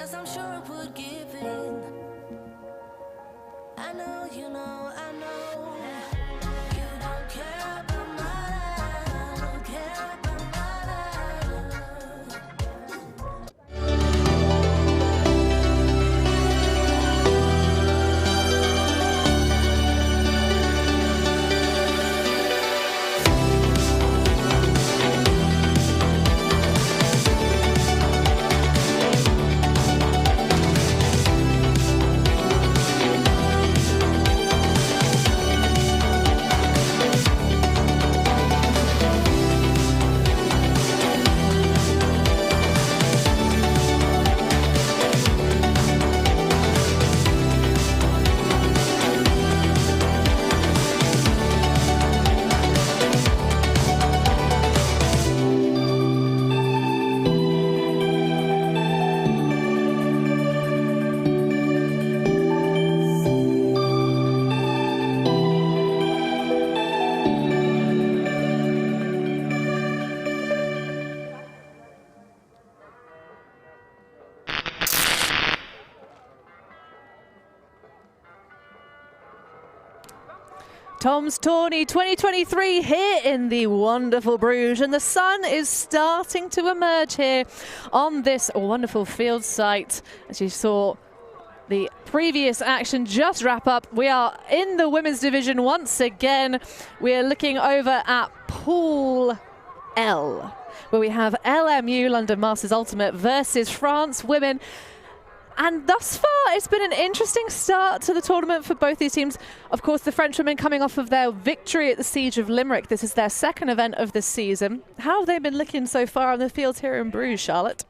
as I'm sure it would give in. I know, you know, I know. You don't care about my life, don't care about my life. Tom's Tourney 2023 here in the wonderful Bruges, and the sun is starting to emerge here on this wonderful field site. As you saw the previous action just wrap up, we are in the women's division once again. We are looking over at Pool L, where we have LMU, London Masters Ultimate, versus France Women. And thus far, it's been an interesting start to the tournament for both these teams. Of course, the French women coming off of their victory at the Siege of Limerick. This is their second event of the season. How have they been looking so far on the fields here in Bruges, Charlotte?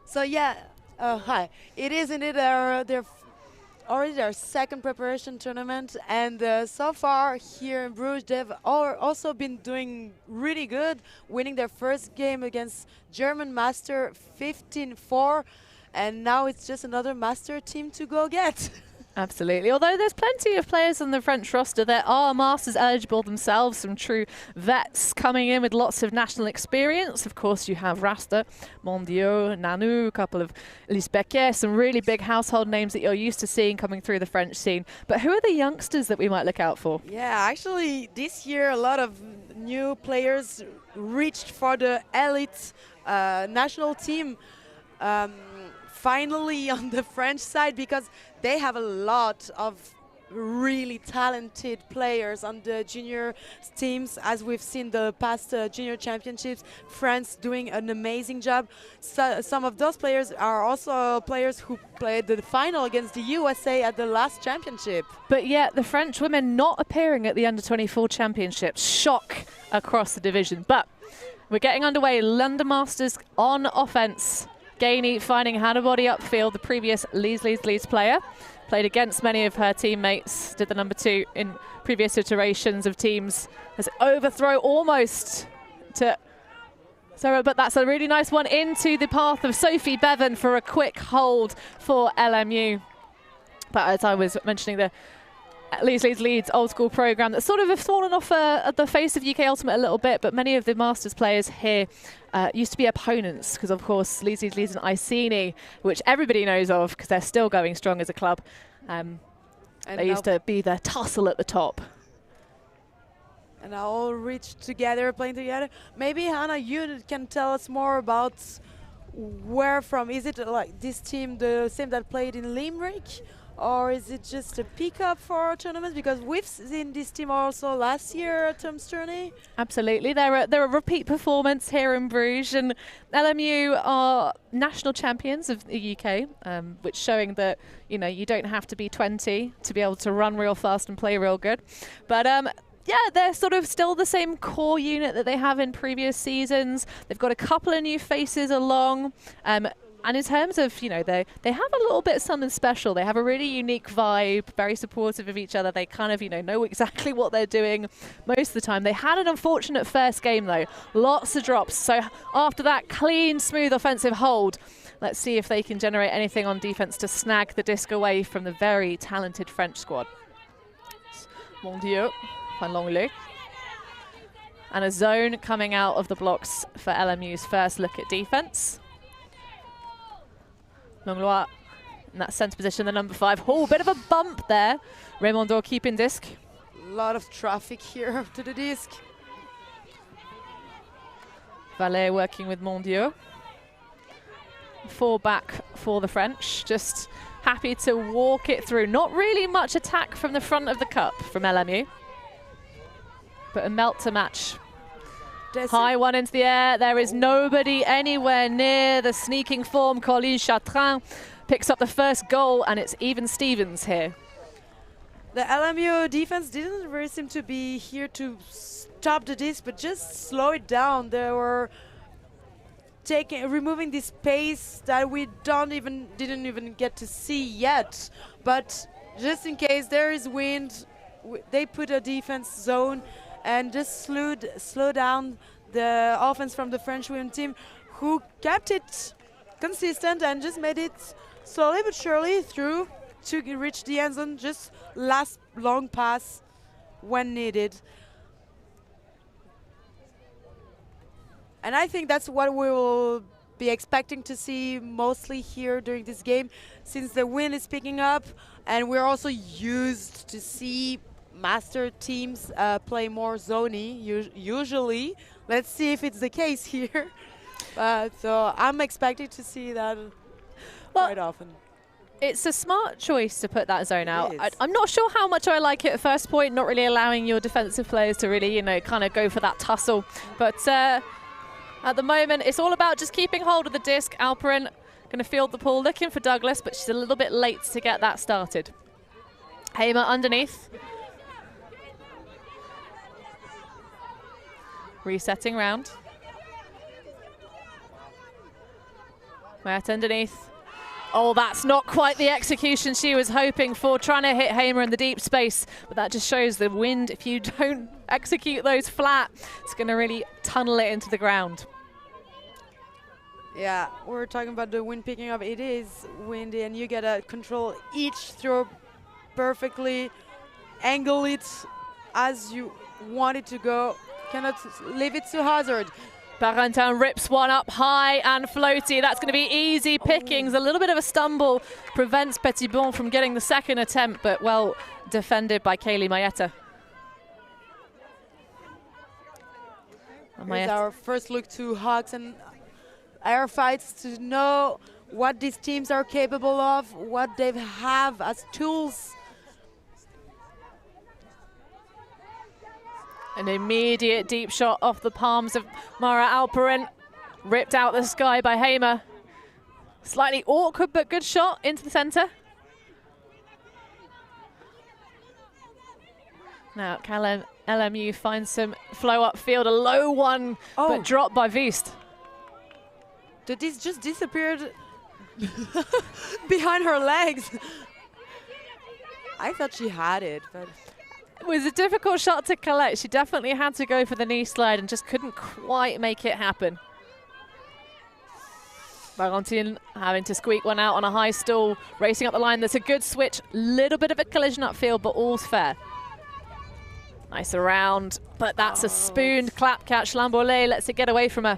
So yeah, hi. It is indeed already their second preparation tournament, and so far here in Bruges, they've also been doing really good, winning their first game against German Master 15-4, and now it's just another Master team to go get. Absolutely. Although there's plenty of players on the French roster, there are Masters eligible themselves, some true vets coming in with lots of national experience. Of course, you have Rasta, Mondiaux, Nanu, a couple of Lisbecque, some really big household names that you're used to seeing coming through the French scene. But who are the youngsters that we might look out for? Yeah, actually, this year a lot of new players reached for the elite national team. Finally on the French side, because they have a lot of really talented players on the junior teams, as we've seen the past junior championships, France doing an amazing job. So some of those players are also players who played the final against the USA at the last championship. But yet the French women not appearing at the Under-24 championships. Shock across the division. But we're getting underway. London Masters on offense. Gainey finding how to body upfield, the previous Leeds player. Played against many of her teammates, did the number 2 in previous iterations of teams. There's overthrow almost to Sarah, but that's a really nice one into the path of Sophie Bevan for a quick hold for LMU. But as I was mentioning, the Leeds old school program that sort of have fallen off at the face of UK Ultimate a little bit, but many of the Masters players here used to be opponents, because of course Leeds and Iceni, which everybody knows of because they're still going strong as a club. They used to be the tussle at the top. And all reached together, playing together. Maybe Hannah, you can tell us more about where from. Is it like this team, the same that played in Limerick? Or is it just a pickup for tournaments? Because we've seen this team also last year at Tom's Tourney. Absolutely, they're a repeat performance here in Bruges, and LMU are national champions of the UK, which showing that you don't have to be 20 to be able to run real fast and play real good. But yeah, they're sort of still the same core unit that they have in previous seasons. They've got a couple of new faces along. And in terms of, they have a little bit of something special. They have a really unique vibe, very supportive of each other. They kind of, know exactly what they're doing most of the time. They had an unfortunate first game, though. Lots of drops. So after that clean, smooth offensive hold, let's see if they can generate anything on defense to snag the disc away from the very talented French squad. Mon Dieu, Van Longley. And a zone coming out of the blocks for LMU's first look at defense. Langlois in that centre position, the number 5. Oh, bit of a bump there. Raymondor keeping disc. A lot of traffic here to the disc. Valet working with Mondieu. 4 back for the French. Just happy to walk it through. Not really much attack from the front of the cup from LMU. But a melt to match. High one into the air. There is nobody anywhere near the sneaking form. Colin Chatrin picks up the first goal, and it's even Stevens here. The LMU defense didn't really seem to be here to stop the disc, but just slow it down. They were removing this pace that we didn't even get to see yet. But just in case there is wind, they put a defense zone and just slow down the offense from the French women team, who kept it consistent and just made it slowly but surely through to reach the end zone, just last long pass when needed. And I think that's what we will be expecting to see mostly here during this game, since the wind is picking up, and we're also used to see master teams play more zoney usually. Let's see if it's the case here. So I'm expecting to see that quite often. It's a smart choice to put that zone out. I'm not sure how much I like it at first point, not really allowing your defensive players to really, you know, kind of go for that tussle. But at the moment, it's all about just keeping hold of the disc. Alperin going to field the ball, looking for Douglas, but she's a little bit late to get that started. Hamer underneath. Resetting round. Matt underneath. Oh, that's not quite the execution she was hoping for, trying to hit Hamer in the deep space. But that just shows the wind, if you don't execute those flat, it's going to really tunnel it into the ground. Yeah, we're talking about the wind picking up. It is windy, and you got to control each throw perfectly, angle it as you want it to go. Cannot leave it to hazard. Barentin rips one up high and floaty. That's going to be easy pickings. A little bit of a stumble prevents Petitbon from getting the second attempt, but well defended by Kaylee Mayetta. Here's our first look to Hawks and air fights to know what these teams are capable of, what they have as tools. An immediate deep shot off the palms of Mara Alperin. Ripped out the sky by Hamer. Slightly awkward, but good shot into the center. Now, LMU finds some flow upfield. A low one, but dropped by Vist. The disc just disappeared behind her legs. I thought she had it, but... It was a difficult shot to collect. She definitely had to go for the knee slide and just couldn't quite make it happen. Barentin having to squeak one out on a high stall, racing up the line. That's a good switch. Little bit of a collision upfield, but all's fair. Nice around, but that's a spooned clap catch. Lambolet lets it get away from her.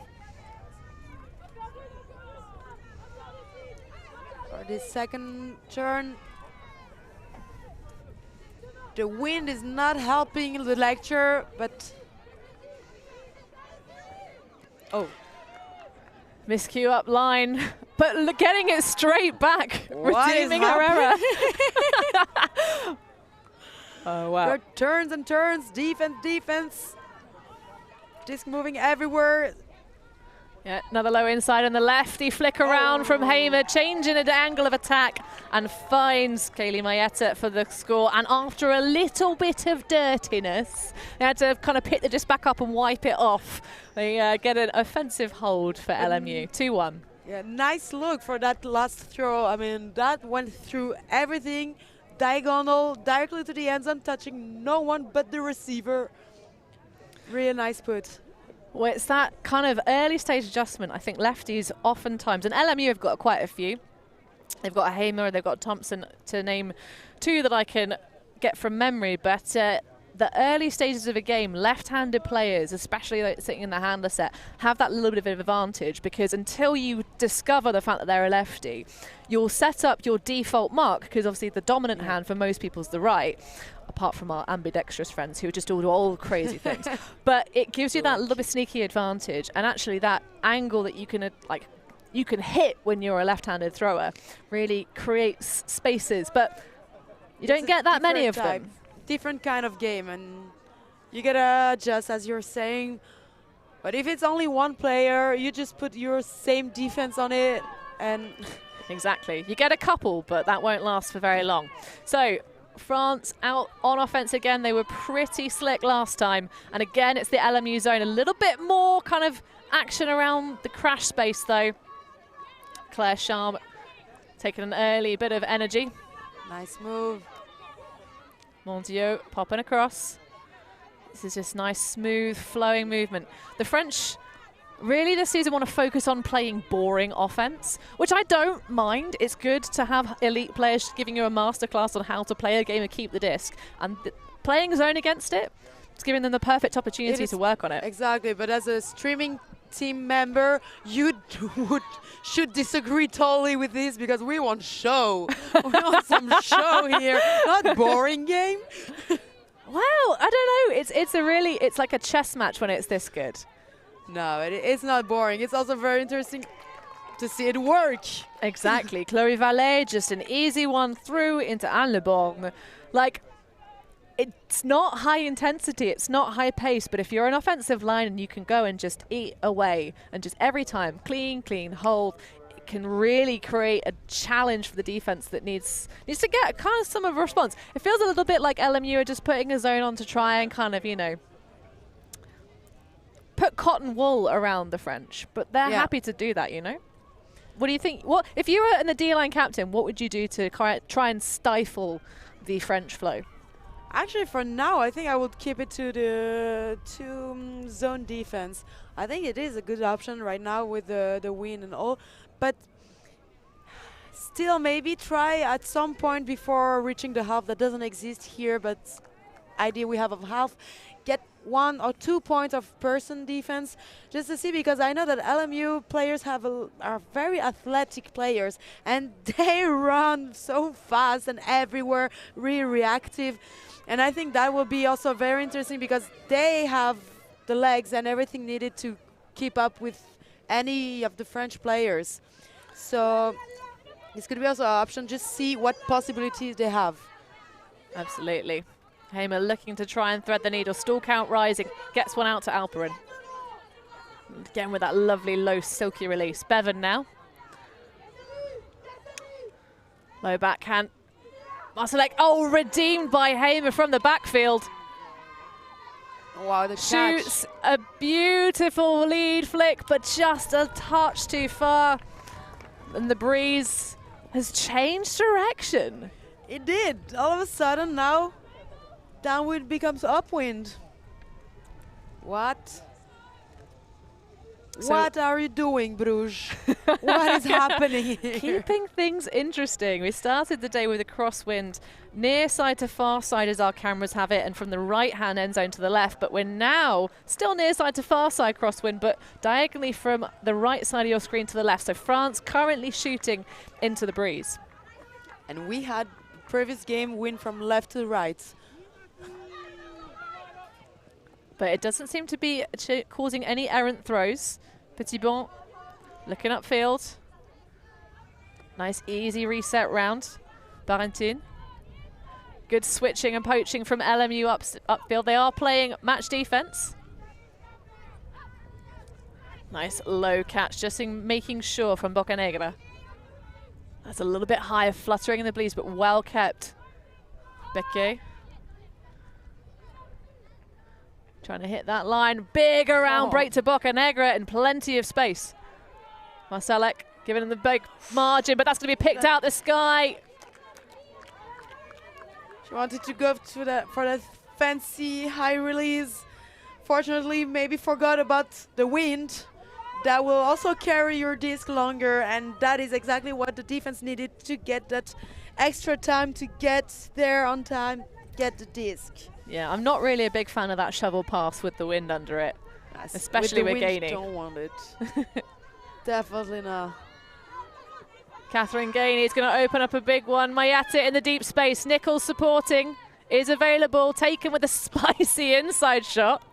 For this second turn, the wind is not helping the lecture, but... Oh. Miscue up line, but getting it straight back. Redeeming her error. Oh, wow. There are turns and turns, defense, defense. Disc moving everywhere. Yeah, another low inside on the lefty flick around from Hamer, changing the angle of attack and finds Kaylee Mayetta for the score. And after a little bit of dirtiness, they had to kind of pick the disc back up and wipe it off. They get an offensive hold for LMU, 2-1. Yeah, nice look for that last throw. I mean, that went through everything, diagonal, directly to the end zone, touching no one but the receiver. Really nice put. Well, it's that kind of early stage adjustment. I think lefties oftentimes, and LMU have got quite a few. They've got a Hamer, they've got Thompson, to name two that I can get from memory. But the early stages of a game, left-handed players, especially like sitting in the handler set, have that little bit of advantage because until you discover the fact that they're a lefty, you'll set up your default mark because obviously the dominant hand for most people is the right, apart from our ambidextrous friends who just do all crazy things. But it gives you that little bit sneaky advantage, and actually that angle that you can you can hit when you're a left-handed thrower really creates spaces, but you don't get that many of them. Different kind of game, and you gotta adjust as you're saying. But if it's only one player, you just put your same defense on it, and exactly. You get a couple, but that won't last for very long. So France out on offense again. They were pretty slick last time, and again it's the LMU zone. A little bit more kind of action around the crash space though. Claire Charme taking an early bit of energy. nice move. Mondiaux popping across. This is just nice, smooth, flowing movement. The French really this season want to focus on playing boring offense, which I don't mind. It's good to have elite players giving you a masterclass on how to play a game and keep the disc. And playing zone against it, it's giving them the perfect opportunity to work on it. Exactly, but as a streaming team member, you should disagree totally with this because we want show. We want some show here, not boring game. Well, I don't know. It's like a chess match when it's this good. No, it's not boring. It's also very interesting to see it work. Exactly. Chloé Vallée, just an easy one through into Anne Le Borgne. Like, it's not high intensity, it's not high pace, but if you're an offensive line and you can go and just eat away and just every time clean, hold, it can really create a challenge for the defense that needs to get kind of some of a response. It feels a little bit like LMU are just putting a zone on to try and kind of, put cotton wool around the French, but they're happy to do that, What do you think? What if you were in the D-line captain, what would you do to try and stifle the French flow? Actually, for now, I think I would keep it to the zone defense. I think it is a good option right now with the win and all, but still maybe try at some point before reaching the half that doesn't exist here, but idea we have of half, get 1 or 2 points of person defense just to see, because I know that LMU players are very athletic players and they run so fast and everywhere, really reactive. And I think that will be also very interesting because they have the legs and everything needed to keep up with any of the French players. So this could be also an option, just see what possibilities they have. Absolutely. Hamer looking to try and thread the needle. Stall count rising. Gets one out to Alperin. Again with that lovely low silky release. Bevan now. Low backhand. Marcelek, redeemed by Hamer from the backfield. Wow, the shoots a beautiful lead flick, but just a touch too far. And the breeze has changed direction. It did. All of a sudden now, downwind becomes upwind. What? So what are you doing, Bruges? What is happening here? Keeping things interesting. We started the day with a crosswind near side to far side as our cameras have it, and from the right-hand end zone to the left, but we're now still near side to far side crosswind, but diagonally from the right side of your screen to the left. So France currently shooting into the breeze. And we had previous game win from left to right. But it doesn't seem to be causing any errant throws. Petit Bon looking upfield. Nice easy reset round. Barentin. Good switching and poaching from LMU upfield. They are playing match defense. Nice low catch, just making sure from Bocanegra. That's a little bit higher, fluttering in the breeze, but well kept. Becquet. Trying to hit that line. Big around break to Bocanegra and plenty of space. Marcelek giving him the big margin, but that's going to be picked out the sky. She wanted to go for that fancy high release. Fortunately, maybe forgot about the wind. That will also carry your disc longer, and that is exactly what the defense needed to get that extra time to get there on time, get the disc. Yeah, I'm not really a big fan of that shovel pass with the wind under it, Yes, especially with with the wind, Gainey. Don't want it. Definitely not. Catherine Gainey is going to open up a big one. Mayetta in the deep space. Nichols supporting. Is available. Taken with a spicy inside shot.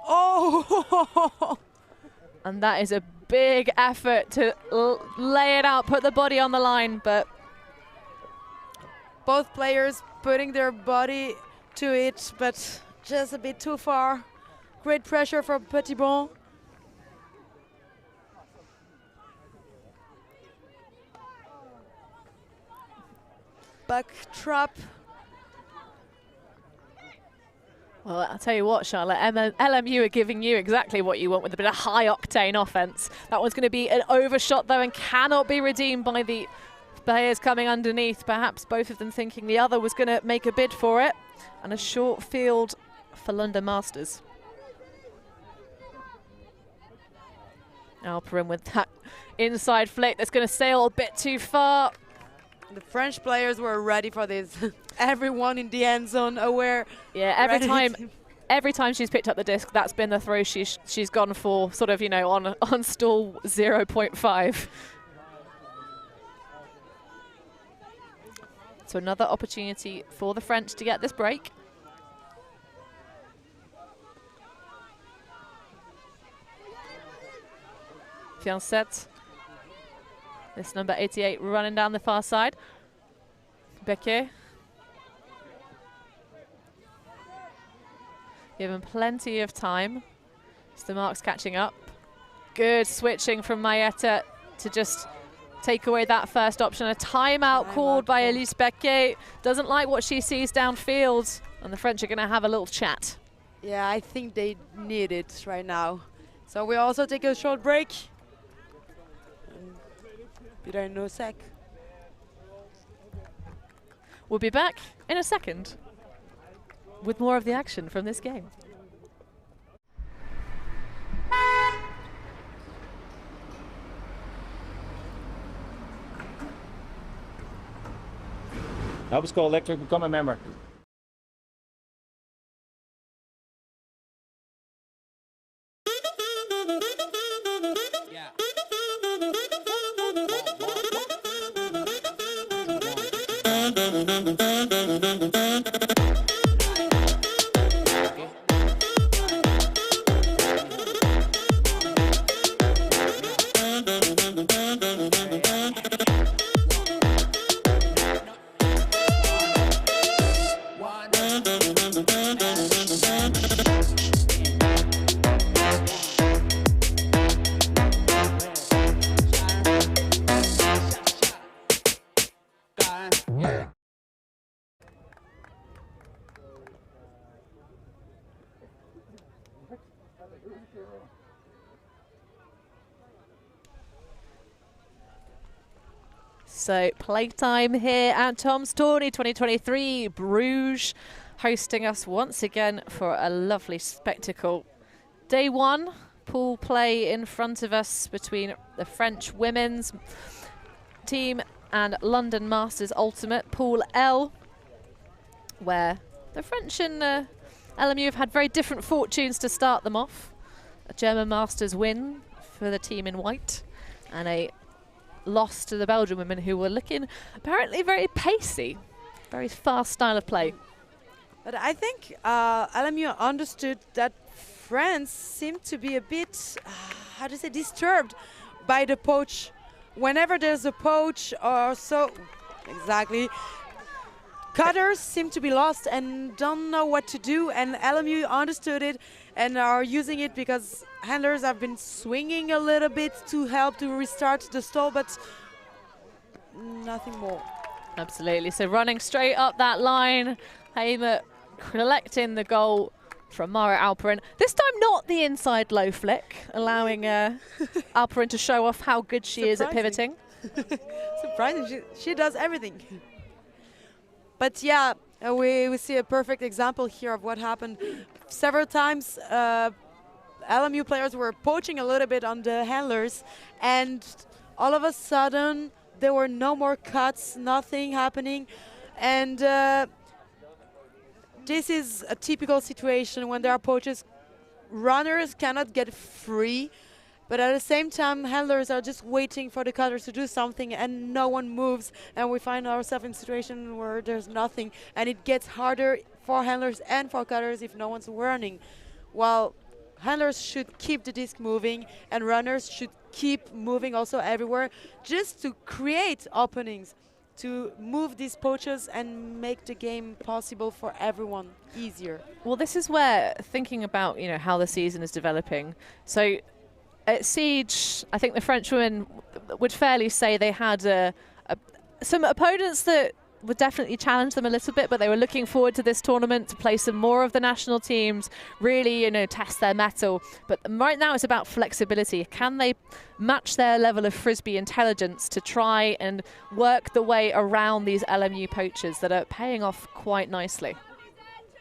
Oh! And that is a big effort to lay it out, put the body on the line, but Both players putting their body to it, but just a bit too far. Great pressure from Petitbon. Back trap. well, I'll tell you what, Charlotte, LMU are giving you exactly what you want with a bit of high-octane offense. That one's going to be an overshot, though, and cannot be redeemed by the players coming underneath. Perhaps both of them thinking the other was going to make a bid for it. And a short field for London Masters. Alperin with that inside flick that's going to sail a bit too far. The French players were ready for this. Everyone in the end zone aware. Yeah, every time she's picked up the disc, that's been the throw she's gone for, sort of, you know, on stall 0.5. So another opportunity for the French to get this break. Fiancette. This number 88 running down the far side. Becquet. Given plenty of time. The marks catching up. Good switching from Mayetta to just take away that first option. A timeout called by Elise Becquet. Doesn't like what she sees downfield. And the French are going to have a little chat. Yeah, I think they need it right now. So we also take a short break. Be there in a sec. We'll be back in a second with more of the action from this game. That was called Electric. Become a member. So playtime here at Tom's Tourney 2023. Bruges hosting us once again for a lovely spectacle. Day one, pool play in front of us between the French women's team and London Masters Ultimate. Pool L, where the French and LMU have had very different fortunes to start them off. A German Masters win for the team in white and a loss to the Belgian women, who were looking apparently very pacey, very fast style of play. But I think LMU understood that France seemed to be a bit, how to say, disturbed by the poach. Whenever there's a poach or so, exactly, cutters seem to be lost and don't know what to do, and LMU understood it and are using it because handlers have been swinging a little bit to help to restart the stall, but nothing more. Absolutely. So running straight up that line, Hamer collecting the goal from Mara Alperin. This time not the inside low flick, allowing Alperin to show off how good she is at pivoting. Surprising, she does everything. But yeah, we see a perfect example here of what happened. Several times LMU players were poaching a little bit on the handlers, and all of a sudden there were no more cuts, nothing happening. And this is a typical situation when there are poaches. Runners cannot get free, but at the same time, handlers are just waiting for the cutters to do something, and no one moves, and we find ourselves in a situation where there's nothing, and it gets harder for handlers and for cutters if no one's running. While handlers should keep the disc moving, and runners should keep moving also everywhere, just to create openings, to move these poaches and make the game possible for everyone easier. Well, this is where thinking about, you know, how the season is developing. So at Siege, I think the French women would fairly say they had some opponents that would definitely challenge them a little bit, but they were looking forward to this tournament to play some more of the national teams, really, you know, test their mettle. But right now it's about flexibility. Can they match their level of Frisbee intelligence to try and work the way around these LMU poachers that are paying off quite nicely?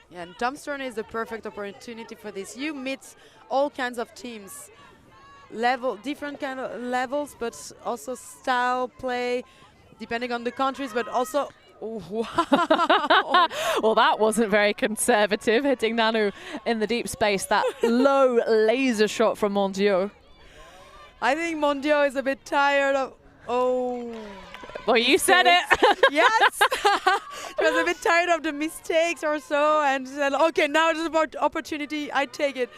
Yeah, and Tom's Tourney is the perfect opportunity for this. You meet all kinds of teams, different kind of levels, but also style play, depending on the countries, but also. Wow. Well, that wasn't very conservative, hitting Nanu in the deep space. That low laser shot from Mondiaux. I think Mondiaux is a bit tired of. Oh. Well, you said it. Yes. She was a bit tired of the mistakes or so, and said, okay, now it's about opportunity, I take it.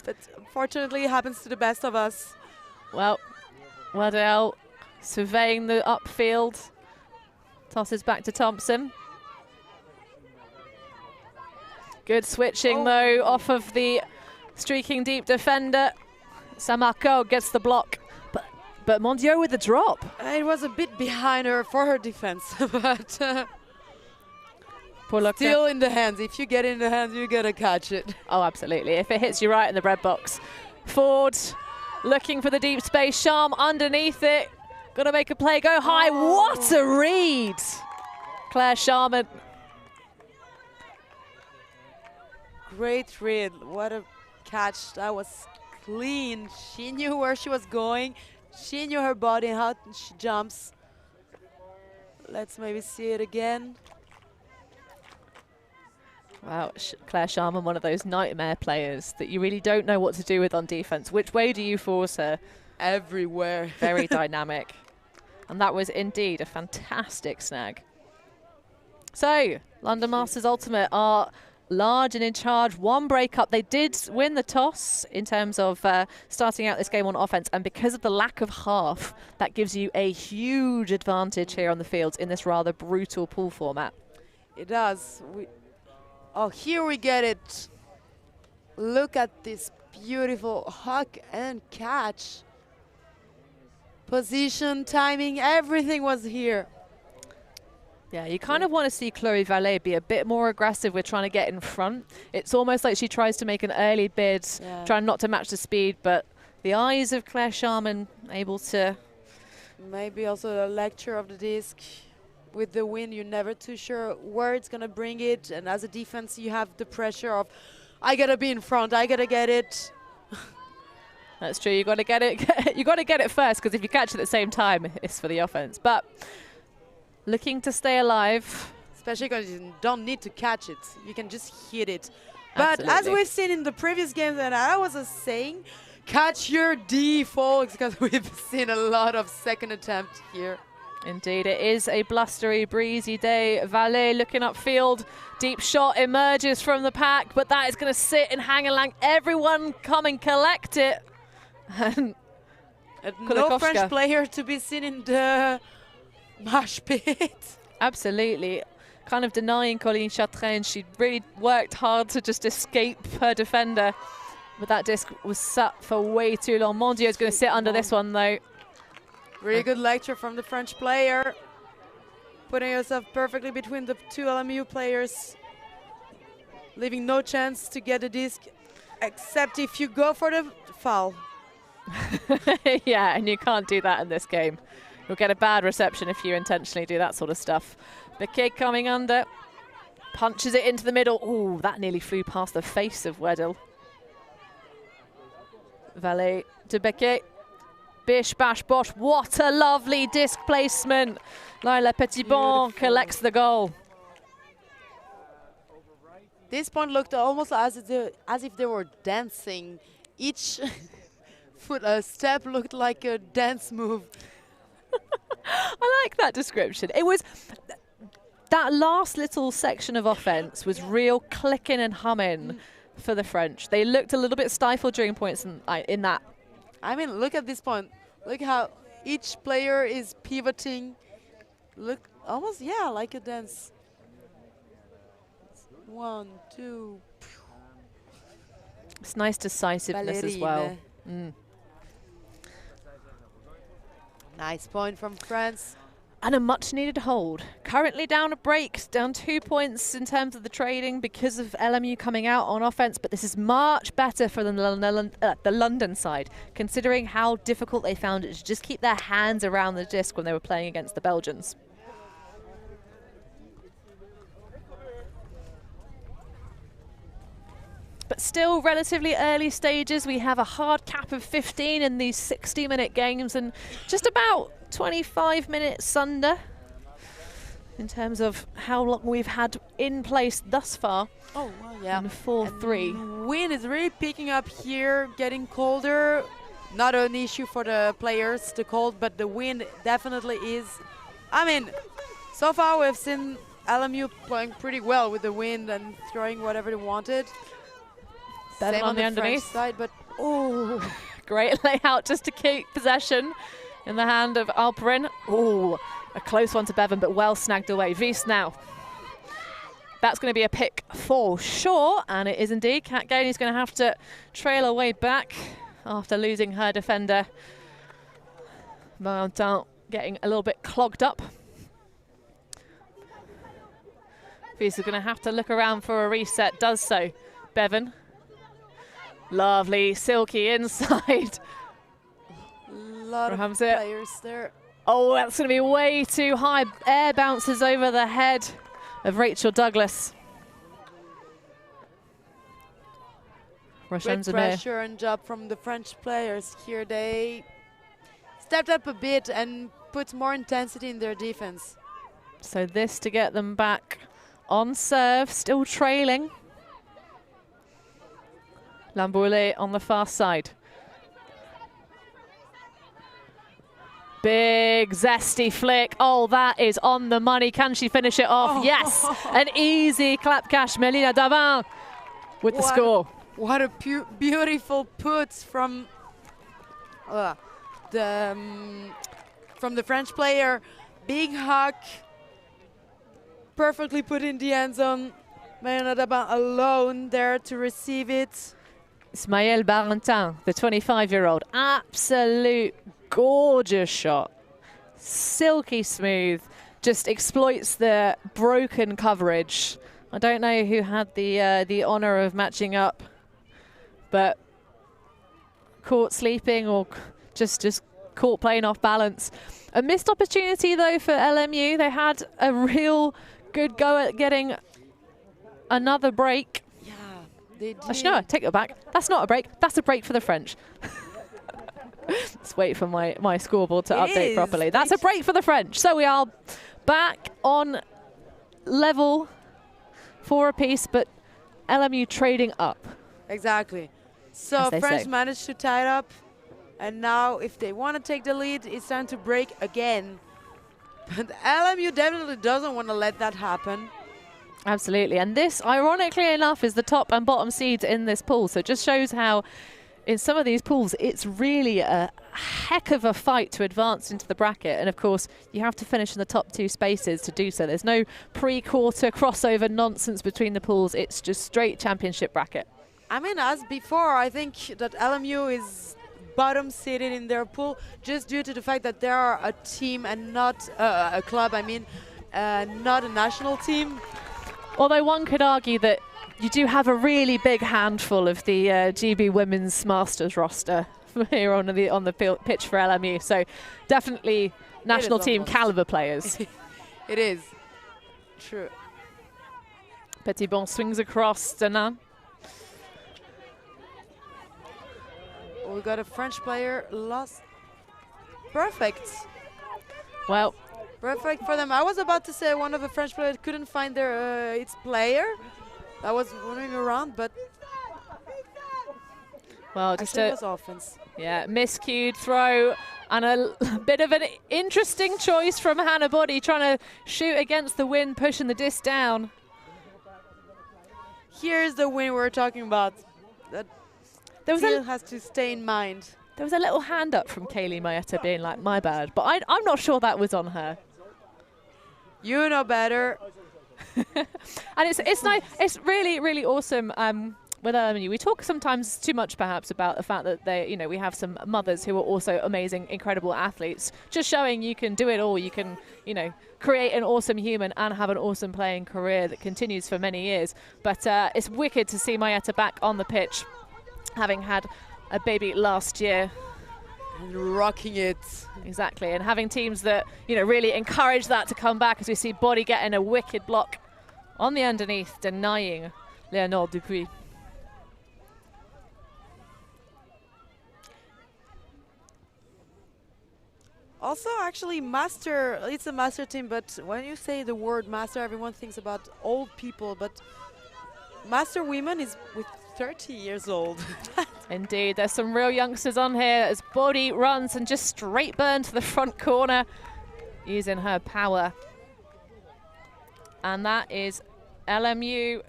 But unfortunately, it happens to the best of us. Well, Waddell surveying the upfield. Tosses back to Thompson. Good switching, though, off of the streaking deep defender. Samarco gets the block, but Mondiaux with the drop. It was a bit behind her for her defense, but still in the hands. If you get in the hands, you gotta catch it. Oh, absolutely. If it hits you right in the bread box. Ford looking for the deep space. Charm underneath it. Gonna make a play, go high. Oh. What a read! Claire Sharman. Great read. What a catch. That was clean. She knew where she was going. She knew her body and how she jumps. Let's maybe see it again. Wow, Claire Sharman, one of those nightmare players that you really don't know what to do with on defense. Which way do you force her? Everywhere. Very dynamic. And that was indeed a fantastic snag. So, London Masters Ultimate are large and in charge. One breakup. They did win the toss in terms of starting out this game on offense. And because of the lack of half, that gives you a huge advantage here on the fields in this rather brutal pool format. It does. Oh, here we get it. Look at this beautiful huck and catch. Position, timing, everything was here. Yeah, you kind of want to see Chloe Vallée be a bit more aggressive with trying to get in front. It's almost like she tries to make an early bid, trying not to match the speed, but the eyes of Claire Sharman able to... Maybe also a lecture of the disc. With the wind, you're never too sure where it's going to bring it. And as a defense, you have the pressure of, I got to be in front, I got to get it. That's true. You got to get it. You got to get it first, because if you catch it at the same time, it's for the offense. But looking to stay alive, especially because you don't need to catch it; you can just hit it. But as we've seen in the previous games, and I was saying, catch your D, folks, because we've seen a lot of second attempt here. Indeed, it is a blustery, breezy day. Vallée looking upfield. Deep shot emerges from the pack, but that is going to sit and hang along. Everyone come and collect it. And no French player to be seen in the mosh pit. Absolutely. Kind of denying Colleen Chatrain. She really worked hard to just escape her defender. But that disc was sat for way too long. Mondiaux is going to sit under this one, though. Really good lecture from the French player. Putting yourself perfectly between the two LMU players. Leaving no chance to get the disc, except if you go for the foul. Yeah, and you can't do that in this game. You'll get a bad reception if you intentionally do that sort of stuff. Biquet coming under. Punches it into the middle. Ooh, that nearly flew past the face of Weddell. Vallée to Biquet. Bish, bash, bosh. What a lovely disc placement. Lila Petitbon collects the goal. This point looked almost as if they were dancing. Each foot step looked like a dance move. I like that description. It was that last little section of offense was real clicking and humming for the French. They looked a little bit stifled during points in that. I mean, look at this point. Look how each player is pivoting. Look, almost, yeah, like a dance. 1, 2. It's nice decisiveness as well. Nice point from France. And a much needed hold. Currently down a break, down 2 points in terms of the trading because of LMU coming out on offense, but this is much better for the London side, considering how difficult they found it to just keep their hands around the disc when they were playing against the Belgians. But still relatively early stages. We have a hard cap of 15 in these 60-minute games and just about 25 minutes under in terms of how long we've had in place thus far. Oh, well, yeah. In 4-3. Wind is really picking up here, getting colder. Not an issue for the players, the cold, but the wind definitely is. I mean, so far we've seen LMU playing pretty well with the wind and throwing whatever they wanted. Same on the underneath side, but great layout just to keep possession in the hand of Alperin. Oh, a close one to Bevan, but well snagged away. Wies now. That's going to be a pick for sure, and it is indeed. Kat Gainey's going to have to trail away back after losing her defender. Valentin getting a little bit clogged up. Wies is going to have to look around for a reset, does so. Bevan. Lovely, silky inside. Lot of players there. Oh, that's going to be way too high. Air bounces over the head of Rachel Douglas. Great pressure and job from the French players here. They stepped up a bit and put more intensity in their defense. So this to get them back on serve, still trailing. Lamboulé on the far side. Big zesty flick. Oh, that is on the money. Can she finish it off? Oh. Yes. An easy clap cash. Melina Davin with the score. What a beautiful put from the French player. Big hug. Perfectly put in the end zone. Melina Davin alone there to receive it. Ismaël Barentin, the 25-year-old, absolute gorgeous shot. Silky smooth, just exploits the broken coverage. I don't know who had the honor of matching up, but caught sleeping or just caught playing off balance. A missed opportunity though for LMU. They had a real good go at getting another break. Actually, no, take it back. That's not a break. That's a break for the French. Let's wait for my scoreboard to update properly. That's a break for the French. So we are back on level 4 apiece, but LMU trading up. Exactly. So French managed to tie it up. And now if they want to take the lead, it's time to break again. But LMU definitely doesn't want to let that happen. Absolutely, and this, ironically enough, is the top and bottom seeds in this pool. So it just shows how in some of these pools, it's really a heck of a fight to advance into the bracket. And of course, you have to finish in the top 2 spaces to do so. There's no pre-quarter crossover nonsense between the pools. It's just straight championship bracket. I mean, as before, I think that LMU is bottom seeded in their pool just due to the fact that they are a team and not a club. I mean, not a national team. Although one could argue that you do have a really big handful of the GB Women's Masters roster here on the pitch for LMU. So definitely national team caliber players. It is. True. Petitbon swings across Danan. We got a French player lost. Perfect. Well, Perfect for them. I was about to say one of the French players couldn't find their its player. I was wandering around, but just actually a it was offense. miscued throw and a bit of an interesting choice from Hannah Body, trying to shoot against the wind, pushing the disc down. Here's the win we're talking about. That There was still a has to stay in mind. there was a little hand up from Kaylee Mayetta being like, my bad, but I'm not sure that was on her. You know better. And it's nice. It's really awesome. With LMU, we talk sometimes too much perhaps about the fact that we have some mothers who are also amazing, incredible athletes. Just showing you can do it all. You can, create an awesome human and have an awesome playing career that continues for many years. But it's wicked to see Mayetta back on the pitch, having had a baby last year. And rocking it. Exactly, and having teams that really encourage that to come back, as we see Body getting a wicked block on the underneath, denying Léonore Dupuis. Also, actually, master, it's a master team, but when you say the word master, everyone thinks about old people, but master women is with 30 years old. Indeed, there's some real youngsters on here as Body runs and just straight burn to the front corner using her power. And that is LMU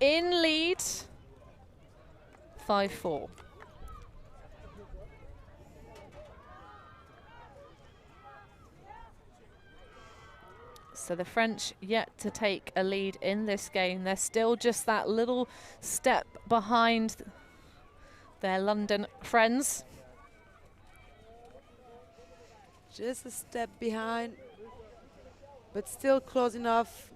in lead, 5-4. So the French yet to take a lead in this game. They're still just that little step behind their London friends. Just a step behind, but still close enough.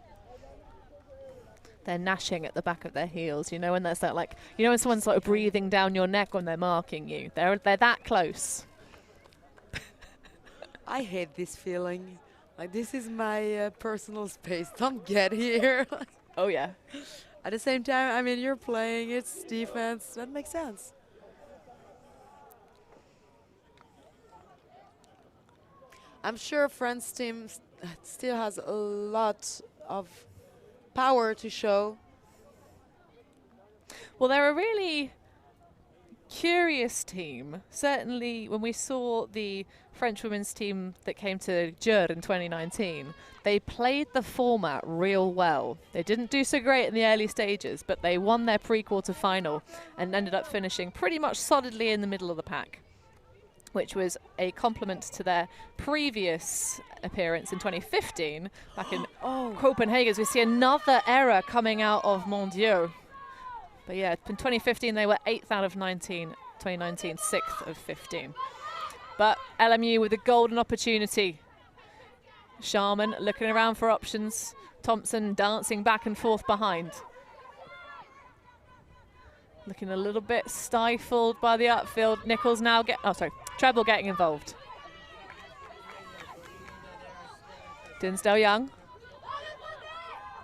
They're gnashing at the back of their heels. When that's that, like, when someone's sort of breathing down your neck when they're marking you. They're that close. I hate this feeling. Like, this is my personal space. Don't get here. Oh, yeah. At the same time, I mean, you're playing, it's defense. That makes sense. I'm sure France's team still has a lot of power to show. Well, they're a really curious team. Certainly when we saw the French women's team that came to Gers in 2019, they played the format real well. They didn't do so great in the early stages, but they won their pre-quarter final and ended up finishing pretty much solidly in the middle of the pack, which was a compliment to their previous appearance in 2015 back in Copenhagen. As we see another error coming out of Mon Dieu. But yeah, in 2015 they were 8th out of 19, 2019 6th of 15. But LMU with a golden opportunity. Sharman looking around for options. Thompson dancing back and forth behind. Looking a little bit stifled by the upfield. Nichols now Treble getting involved. Dinsdale Young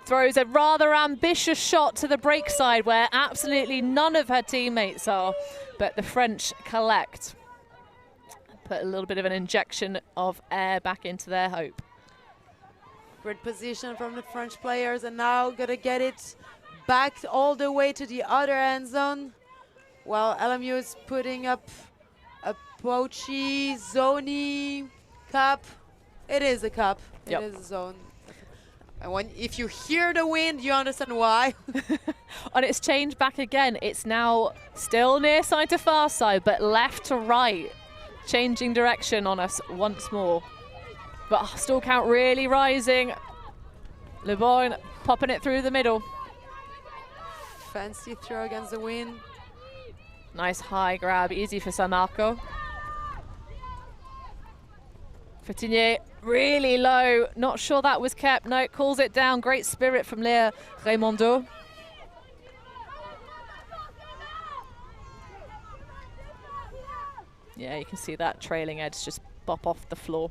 throws a rather ambitious shot to the break side where absolutely none of her teammates are, but the French collect. Put a little bit of an injection of air back into their hope. Great position from the French players, and now gonna get it back all the way to the other end zone. While LMU is putting up a Pochi, Zoni, cup. It is a cup. Yep. It is a zone. And if you hear the wind, you understand why. And it's changed back again. It's now still near side to far side, but left to right. Changing direction on us once more. But still count really rising. Le Bon popping it through the middle. Fancy throw against the wind. Nice high grab, easy for San Marco. Fetinier really low, not sure that was kept. No, it calls it down. Great spirit from Léa Raimondo. Yeah, you can see that trailing edge just bop off the floor.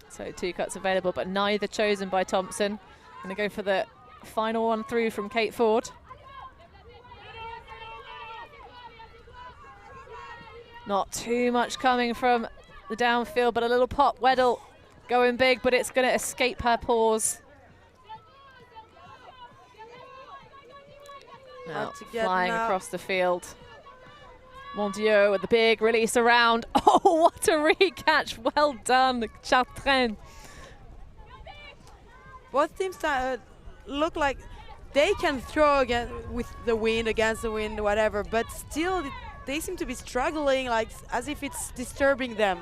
So 2 cuts available, but neither chosen by Thompson. Gonna go for the final one through from Kate Ford. Not too much coming from the downfield, but a little pop. Weddle going big, but it's going to escape her paws. Now flying across the field. Mon Dieu with the big release around. Oh, what a re-catch. Well done, Chartrain. Both teams look like they can throw again with the wind, against the wind, whatever, but still they seem to be struggling, like as if it's disturbing them.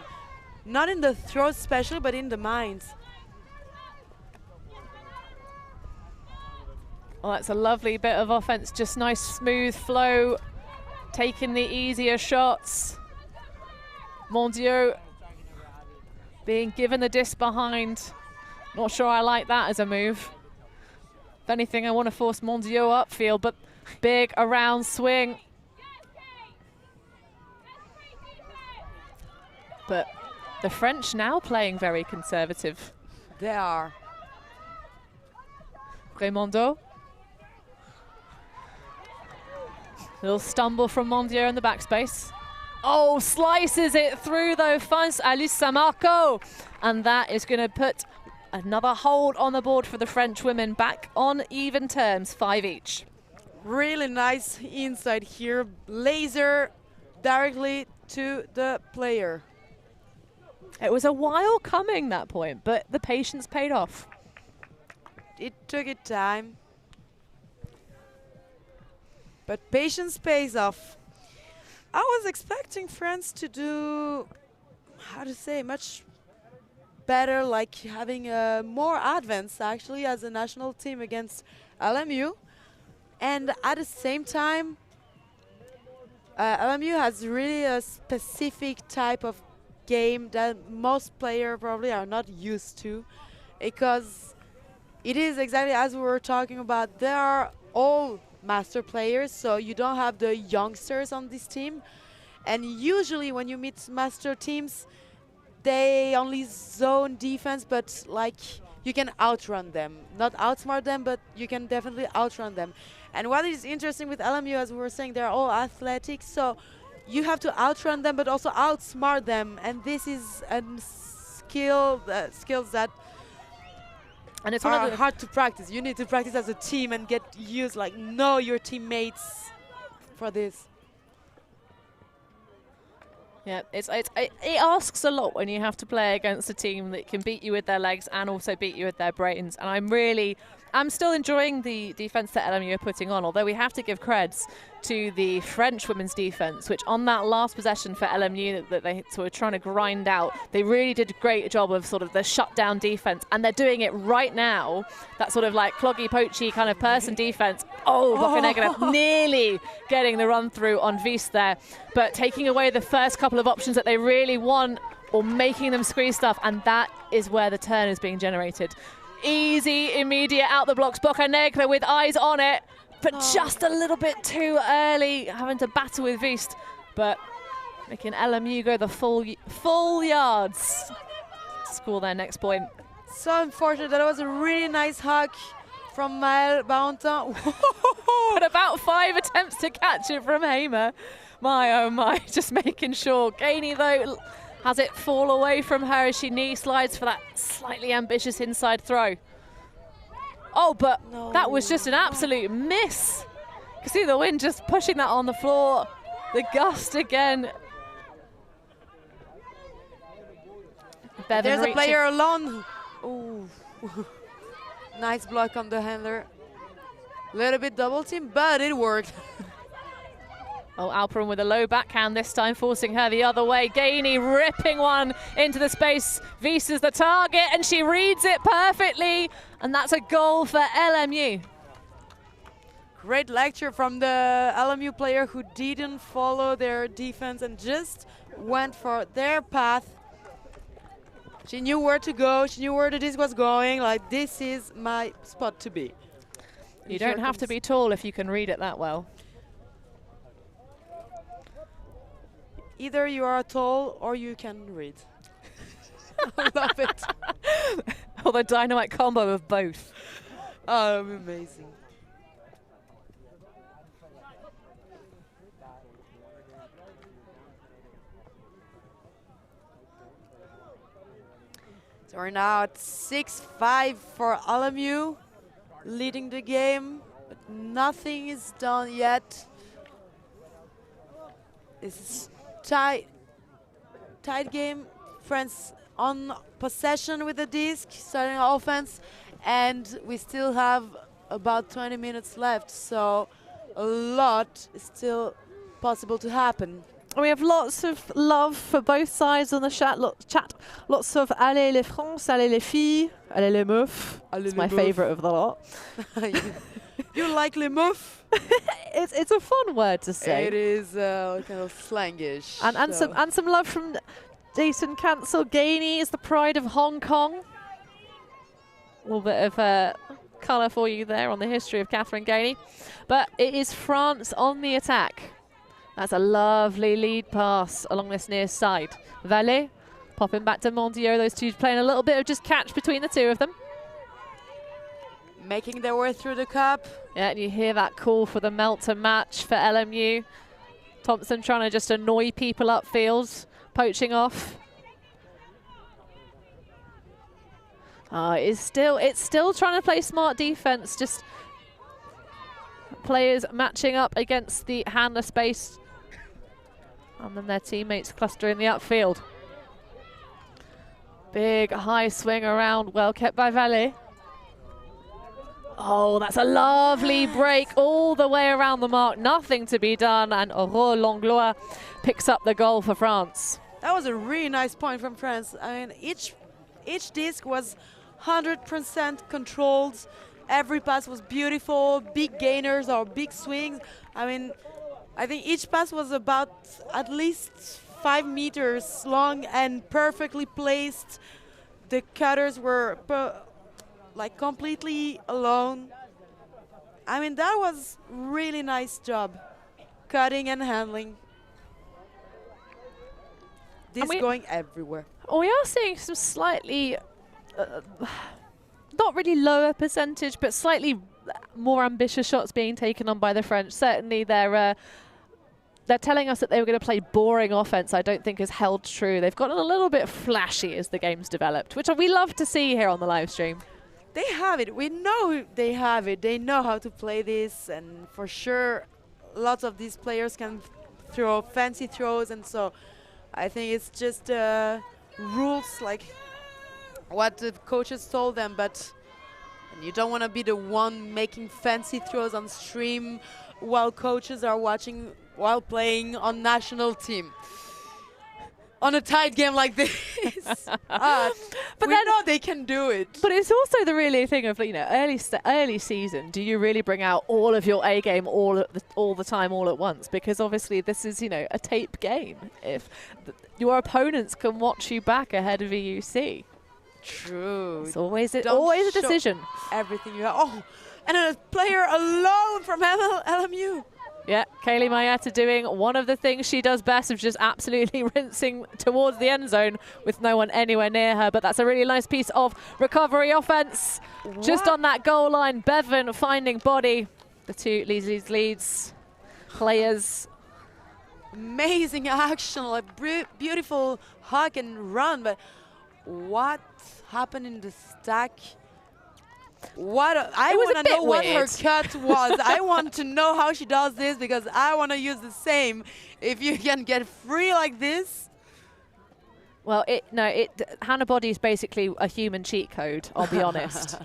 Not in the throw especially, but in the minds. Well, that's a lovely bit of offense, just nice smooth flow, taking the easier shots. Mon Dieu being given the disc behind. Not sure I like that as a move. If anything, I want to force Mon Dieu upfield, but big around swing. But the French now playing very conservative. They are. Raimondo. Little stumble from Mon Dieu in the backspace. Oh, slices it through though, face Alice Samarco. And that is going to put another hold on the board for the French women, back on even terms, 5 each. Really nice inside here. Laser directly to the player. It was a while coming, that point, but the patience paid off. It took it time. But patience pays off. I was expecting France to do, how to say, much better, like having more advance actually as a national team against LMU. And at the same time, LMU has really a specific type of game that most players probably are not used to, because it is exactly as we were talking about, they are all master players, so you don't have the youngsters on this team. And usually when you meet master teams, they only zone defense, but like you can outrun them. Not outsmart them, but you can definitely outrun them. And what is interesting with LMU, as we were saying, they're all athletic, so you have to outrun them, but also outsmart them. And this is a skills that and it's are hard to practice. You need to practice as a team and get used, like know your teammates for this. Yeah, it asks a lot when you have to play against a team that can beat you with their legs and also beat you with their brains. And I'm still enjoying the defense that LMU are putting on, although we have to give creds to the French women's defense, which on that last possession for LMU that they were trying to grind out, they really did a great job of sort of the shutdown defense, and they're doing it right now. That sort of like cloggy, poachy kind of person defense. Oh, Boccanegra nearly getting the run through on Wiest there, but taking away the first couple of options that they really want, or making them squeeze stuff, and that is where the turn is being generated. Easy, immediate out the blocks. Boccanegra with eyes on it, but just a little bit too early, having to battle with Wiest, but making LMU go the full yards to score their next point. So unfortunate. That was a really nice hug from Maëlle Barentin. But about 5 attempts to catch it from Hamer. My, oh my, just making sure. Gainey, though, has it fall away from her as she knee slides for that slightly ambitious inside throw. Oh, but that was just an absolute miss. You can see the wind just pushing that on the floor. The gust again. There's a player alone. Ooh. Nice block on the handler. Little bit double team, but it worked. Oh, Alperin with a low backhand this time, forcing her the other way. Gainey ripping one into the space. Wiest is the target, and she reads it perfectly. And that's a goal for LMU. Great lecture from the LMU player who didn't follow their defense and just went for their path. She knew where to go. She knew where the disc was going. Like, this is my spot to be. You don't have to be tall if you can read it that well. Either you are tall or you can read. I love it. Or the dynamite combo of both. Oh, amazing. We're now at 6-5 for LMU, leading the game, but nothing is done yet. This is tight game. France on possession with the disc, starting offense, and we still have about 20 minutes left, so a lot is still possible to happen. We have lots of love for both sides on the chat. Lots of allez les France, allez les filles, allez les meufs. It's my favourite of the lot. You like les meufs? It's a fun word to say. It is kind of slangish. And some love from Jason Cancel. Gainey is the pride of Hong Kong. A little bit of colour for you there on the history of Catherine Gainey. But it is France on the attack. That's a lovely lead pass along this near side. Valet popping back to Mondiaux. Those two playing a little bit of just catch between the two of them. Making their way through the cup. Yeah, and you hear that call for the Melter match for LMU. Thompson trying to just annoy people upfield, poaching off. It's still trying to play smart defense, just players matching up against the handler space. And then their teammates cluster in the upfield. Big high swing around, well kept by Valet. Oh, that's a lovely break all the way around the mark. Nothing to be done, and Aurore Langlois picks up the goal for France. That was a really nice point from France. I mean, each disc was 100% controlled. Every pass was beautiful, big gainers or big swings. I mean, I think each pass was about at least 5 meters long and perfectly placed. The cutters were like completely alone. I mean, that was really nice job, cutting and handling. This going everywhere. We are seeing some slightly, not really lower percentage, but slightly more ambitious shots being taken on by the French. Certainly they're telling us that they were going to play boring offense. I don't think has held true. They've gotten a little bit flashy as the game's developed, which we love to see here on the live stream. They have it. We know they have it. They know how to play this, and for sure lots of these players can throw fancy throws, and so I think it's just rules like what the coaches told them, but you don't want to be the one making fancy throws on stream while coaches are watching while playing on national team. On a tight game like this. But we know they can do it. But it's also the really thing of, you know, early season. Do you really bring out all of your A game all the time, all at once? Because obviously this is, you know, a tape game. If your opponents can watch you back ahead of EUC. True. It's always a decision. Everything you have. Oh, and a player alone from LMU. Yeah, Kaylee Mayetta doing one of the things she does best of just absolutely rinsing towards the end zone with no one anywhere near her. But that's a really nice piece of recovery offense. What? Just on that goal line, Bevan finding body. The two leads players. Amazing action, like beautiful hug and run. But what happened in the stack? I want to know what her cut was. I want to know how she does this, because I want to use the same. If you can get free like this. Well, Hannah Body is basically a human cheat code, I'll be honest.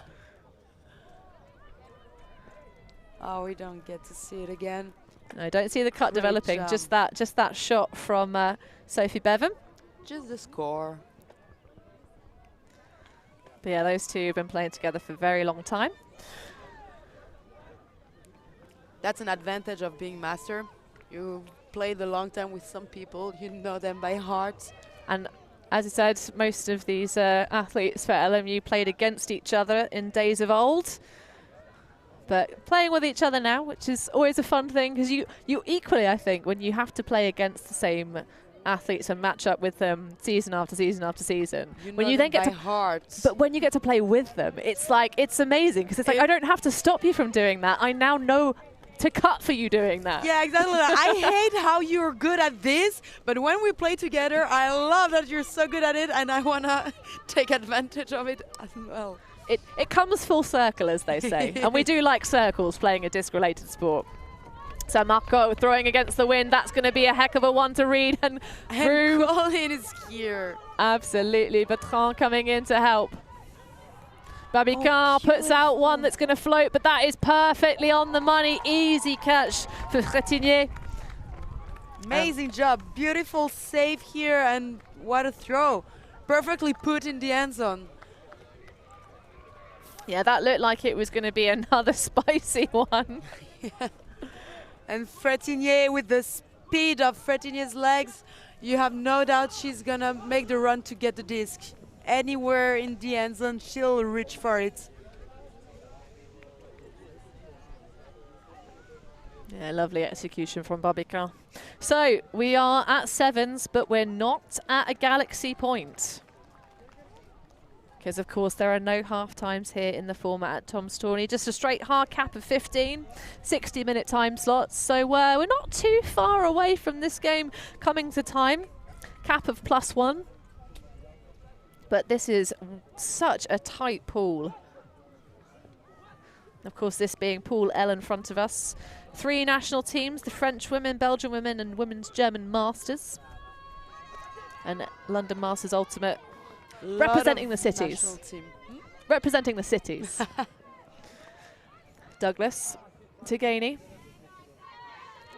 Oh, we don't get to see it again. No, don't see the cut developing. Jump. Just that shot from Sophie Bevan. Just the score. But yeah, those two have been playing together for a very long time. That's an advantage of being master. You played a long time with some people. You know them by heart. And as I said, most of these athletes for LMU played against each other in days of old. But playing with each other now, which is always a fun thing, because you equally, I think, when you have to play against the same athletes and match up with them season after season after season. When you then get to heart. But when you get to play with them, it's like, it's amazing, because it's like, I don't have to stop you from doing that. I now know to cut for you doing that. Yeah, exactly. I hate how you're good at this, but when we play together, I love that you're so good at it, and I want to take advantage of it as well. It comes full circle, as they say. And we do like circles playing a disc-related sport. So Marco throwing against the wind. That's going to be a heck of a one to read. And Colin is here. Absolutely. Bertrand coming in to help. Babican puts out one that's going to float, but that is perfectly on the money. Easy catch for Frétinier. Amazing job. Beautiful save here, and what a throw. Perfectly put in the end zone. Yeah, that looked like it was going to be another spicy one. Yeah. And Frétinier, with the speed of Frétinier's legs, you have no doubt she's going to make the run to get the disc. Anywhere in the end zone, she'll reach for it. Yeah, lovely execution from Babican. So we are at sevens, but we're not at a galaxy point. Because, of course, there are no half times here in the format at Tom's Tourney. Just a straight hard cap of 15, 60-minute time slots. So we're not too far away from this game coming to time. Cap of +1. But this is such a tight pool. Of course, this being Pool L in front of us. 3 national teams, the French women, Belgian women, and Women's German Masters. And London Masters Ultimate. Representing the cities. Representing the cities. Douglas to Gainey.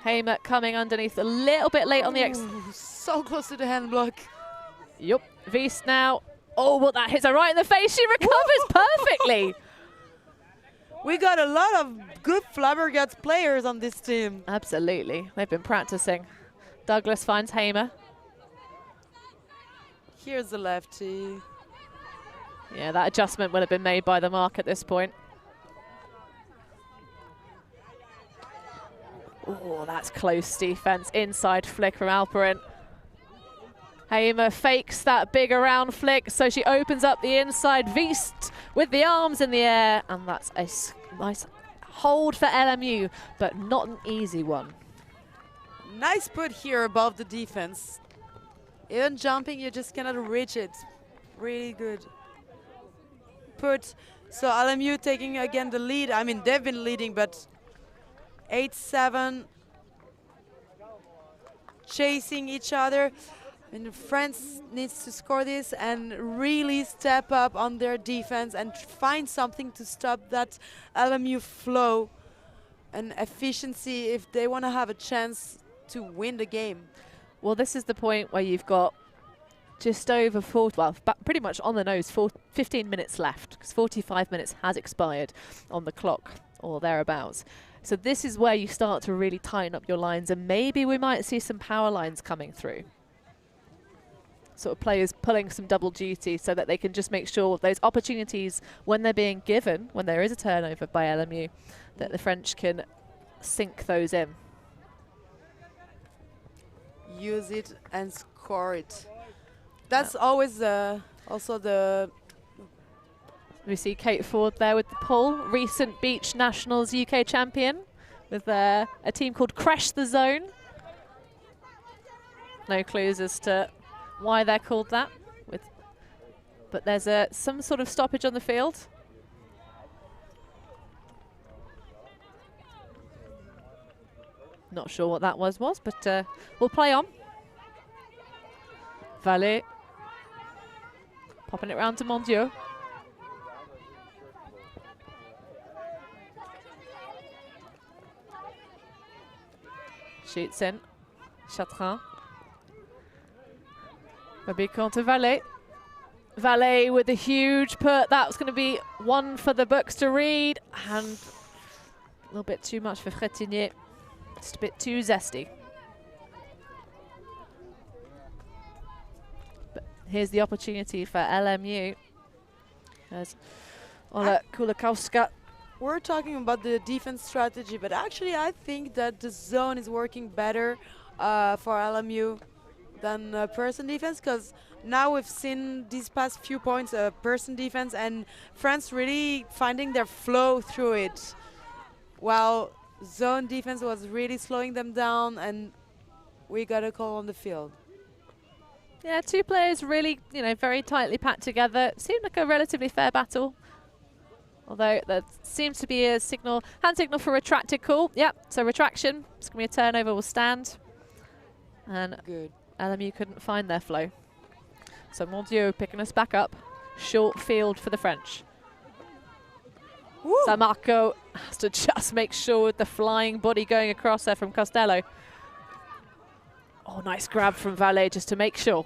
Hamer coming underneath a little bit late on the so close to the hand block. Yup. Wiest now. Oh, well, that hits her right in the face. She recovers perfectly. We got a lot of good flabbergast players on this team. Absolutely. They've been practicing. Douglas finds Hamer. Here's the lefty. Yeah, that adjustment would have been made by the mark at this point. Oh, that's close defense. Inside flick from Alperin. Hamer fakes that big around flick, so she opens up the inside. Wiest with the arms in the air, and that's a nice hold for LMU, but not an easy one. Nice put here above the defense. Even jumping, you just cannot reach it. Really good put. So LMU taking again the lead. I mean, they've been leading, but 8-7. Chasing each other. And France needs to score this and really step up on their defense and find something to stop that LMU flow and efficiency if they want to have a chance to win the game. Well, this is the point where you've got just over 4, well, pretty much on the nose, 15 minutes left, because 45 minutes has expired on the clock or thereabouts. So this is where you start to really tighten up your lines, and maybe we might see some power lines coming through. Sort of players pulling some double duty so that they can just make sure those opportunities, when they're being given, when there is a turnover by LMU, that the French can sink those in. Use it and score it. That's always also the... We see Kate Ford there with the pull, recent Beach Nationals UK champion with a team called Crash the Zone. No clues as to why they're called that, but there's some sort of stoppage on the field. Not sure what that was, but we'll play on. Vallée popping it round to Mondieu. Shoots in. Chatrin. Babican to Vallée. Vallée with a huge put. That was going to be one for the books to read. And a little bit too much for Frétinier. Just a bit too zesty. But here's the opportunity for LMU. As Ola Kulakowska. We're talking about the defense strategy, but actually I think that the zone is working better for LMU than person defense, because now we've seen these past few points person defense and France really finding their flow through it, while zone defense was really slowing them down, and we got a call on the field. Yeah, two players really, very tightly packed together. Seemed like a relatively fair battle. Although there seems to be a hand signal for retracted call. Yep, so retraction. It's going to be a turnover, will stand. And Good. LMU couldn't find their flow. So Mondieu picking us back up. Short field for the French. Woo. San Marco has to just make sure with the flying body going across there from Costello. Oh, nice grab from Valet just to make sure.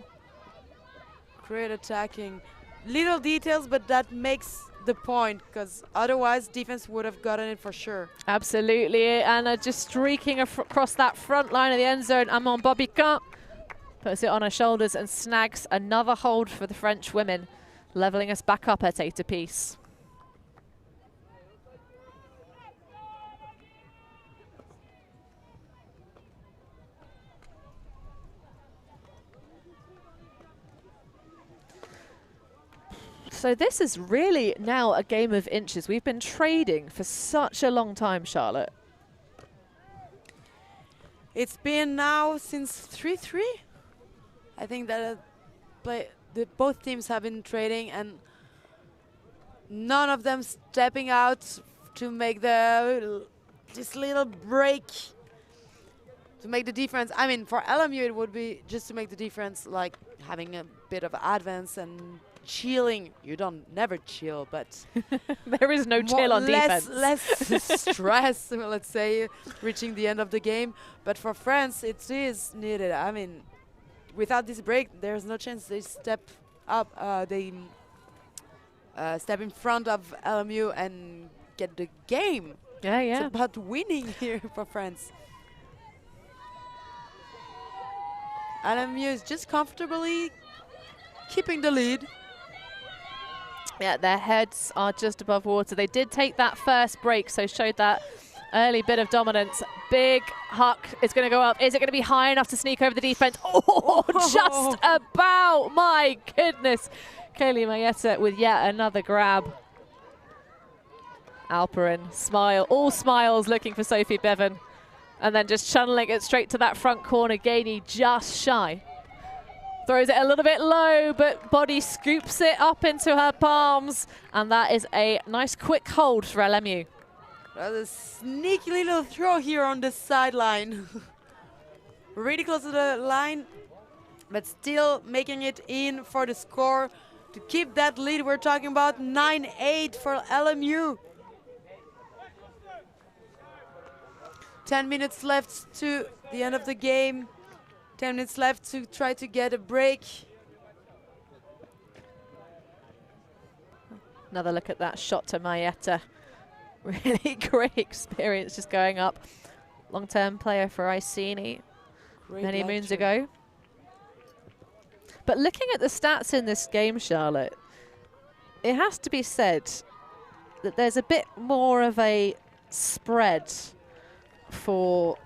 Great attacking. Little details, but that makes the point, because otherwise defense would have gotten it for sure. Absolutely, and just streaking across that front line of the end zone, Amon Bobican puts it on her shoulders and snags another hold for the French women, leveling us back up at 8 apiece. So this is really now a game of inches. We've been trading for such a long time, Charlotte. It's been now since 3-3. I think that both teams have been trading, and none of them stepping out to make this little break to make the difference. I mean, for LMU it would be just to make the difference, like having a bit of advance and chilling. You don't never chill, but there is no chill on defense. Less stress, let's say, reaching the end of the game. But for France, it is needed. I mean, without this break, there's no chance they step up. They step in front of LMU and get the game. Yeah, yeah. It's about winning here for France. LMU is just comfortably keeping the lead. Yeah, their heads are just above water. They did take that first break, so showed that early bit of dominance. Big huck is going to go up. Is it going to be high enough to sneak over the defense? Oh, just about. My goodness. Kaylee Mayetta with yet another grab. Alperin, smile, all smiles looking for Sophie Bevan. And then just channeling it straight to that front corner. Gainey just shy. Throws it a little bit low, but Body scoops it up into her palms. And that is a nice quick hold for LMU. That's a sneaky little throw here on the sideline. Really close to the line, but still making it in for the score to keep that lead. We're talking about 9-8 for LMU. 10 minutes left to the end of the game. 10 minutes left to try to get a break. Another look at that shot to Mayetta. Really great experience just going up. Long-term player for Iceni many moons ago. But looking at the stats in this game, Charlotte, it has to be said that there's a bit more of a spread for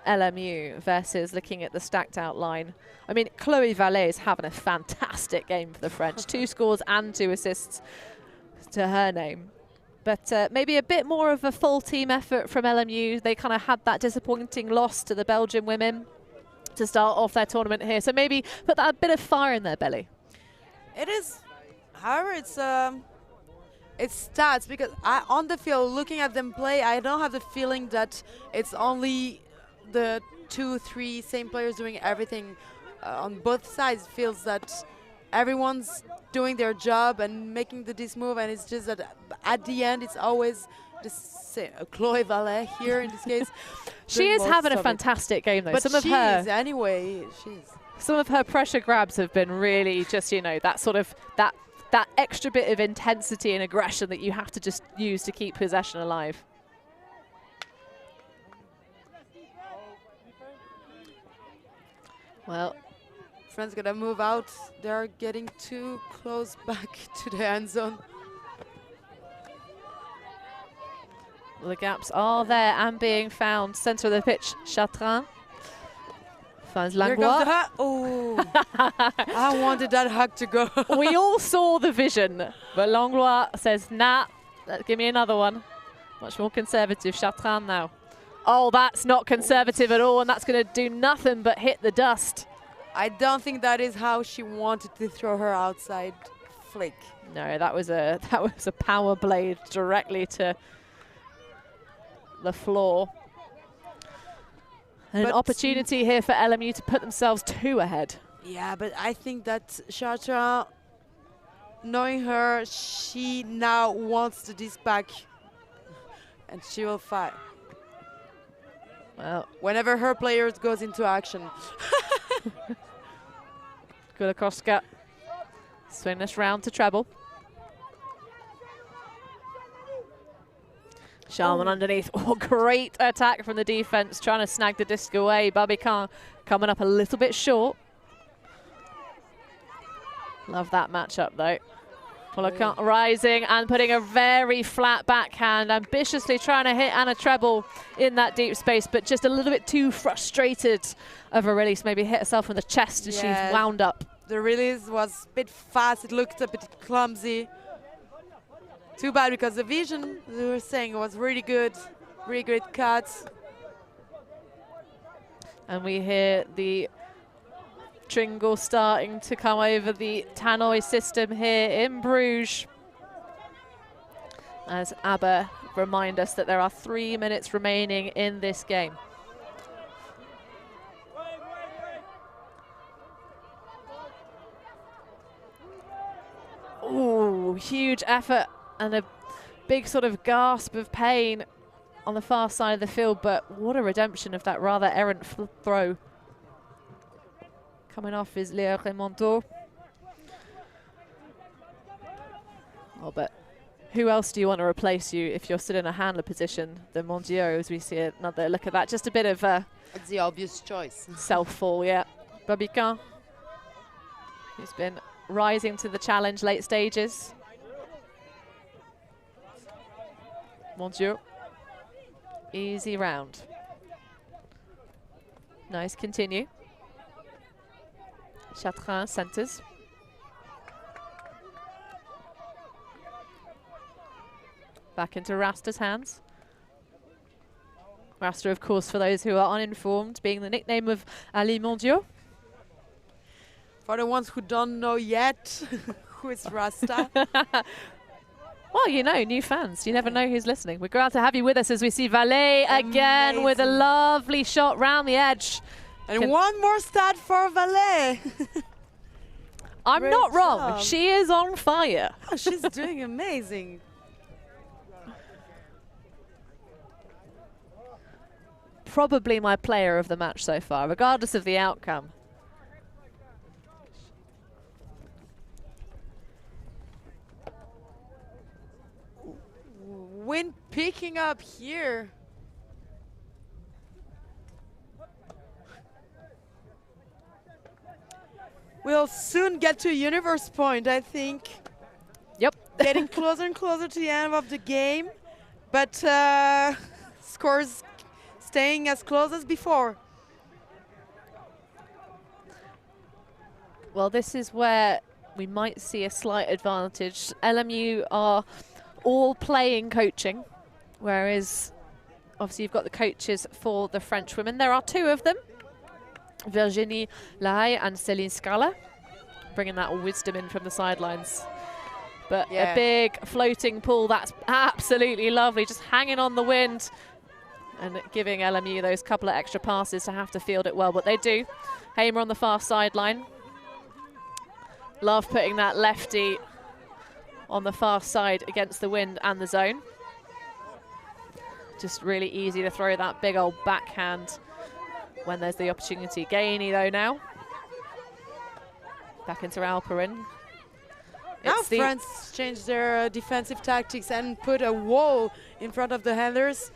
LMU versus looking at the stacked out line. I mean, Chloé Vallée is having a fantastic game for the French. 2 scores and 2 assists to her name. But maybe a bit more of a full team effort from LMU. They kind of had that disappointing loss to the Belgian women to start off their tournament here. So maybe put that a bit of fire in their belly. It is, however, it's stats, because on the field, looking at them play, I don't have the feeling that it's only the 2-3 same players doing everything. On both sides, it feels that everyone's doing their job and making this move, and it's just that at the end, it's always Chloé Vallée here in this case. She is having a fantastic game, though. But some of her pressure grabs have been really just, that sort of that extra bit of intensity and aggression that you have to just use to keep possession alive. Well, France gonna move out. They're getting too close back to the end zone. The gaps are there and being found. Center of the pitch, Chatrin. Finds Langlois. Oh, I wanted that hug to go. We all saw the vision, but Langlois says, nah, give me another one. Much more conservative, Chatrin now. Oh, that's not conservative at all, and that's going to do nothing but hit the dust. I don't think that is how she wanted to throw her outside flick. No, that was a power blade directly to the floor. And an opportunity here for LMU to put themselves 2 ahead. Yeah, but I think that Chartrand, knowing her, she now wants the disc back, and she will fight. Well, whenever her players goes into action. Gulakoska swing this round to treble. Sharman underneath. Oh, great attack from the defense, trying to snag the disc away. Babican coming up a little bit short. Love that matchup though. Polacan rising and putting a very flat backhand, ambitiously trying to hit Anna treble in that deep space, but just a little bit too frustrated of a release. Maybe hit herself in the chest as she's wound up. The release was a bit fast. It looked a bit clumsy. Too bad, because the vision, we were saying, was really good. Really great cuts. And we hear the Tringle starting to come over the tannoy system here in Bruges. As ABBA remind us that there are 3 minutes remaining in this game. Ooh, huge effort and a big sort of gasp of pain on the far side of the field, but what a redemption of that rather errant throw. Coming off is Léa Remonteau. Oh, but who else do you want to replace you if you're still in a handler position than Mondiaux, as we see another look at that. Just a bit of it's the obvious choice. Self-fall, yeah. Babican, who's been rising to the challenge late stages. Mondiaux, easy round. Nice continue. Chartrand centers. Back into Rasta's hands. Rasta, of course, for those who are uninformed, being the nickname of Ali Mondiaux. For the ones who don't know yet, who is Rasta? Well, you know, new fans. You never know who's listening. We're glad to have you with us as we see Valet again with a lovely shot round the edge. And one more stat for Valet. I'm Great not wrong. job. She is on fire. Oh, she's doing amazing. Probably my player of the match so far, regardless of the outcome. Wind picking up here. We'll soon get to universe point, I think. Yep. Getting closer and closer to the end of the game, but scores staying as close as before. Well, this is where we might see a slight advantage. LMU are all playing coaching, whereas obviously you've got the coaches for the French women. There are 2 of them, Virginie Lahaye and Céline Scala, bringing that wisdom in from the sidelines. But a big floating pool, that's absolutely lovely, just hanging on the wind and giving LMU those couple of extra passes to have to field it well, but they do. Hamer on the far sideline. Love putting that lefty on the far side against the wind and the zone. Just really easy to throw that big old backhand when there's the opportunity. Gainey though now. Back into Alperin. Now France changed their defensive tactics and put a wall in front of the handlers.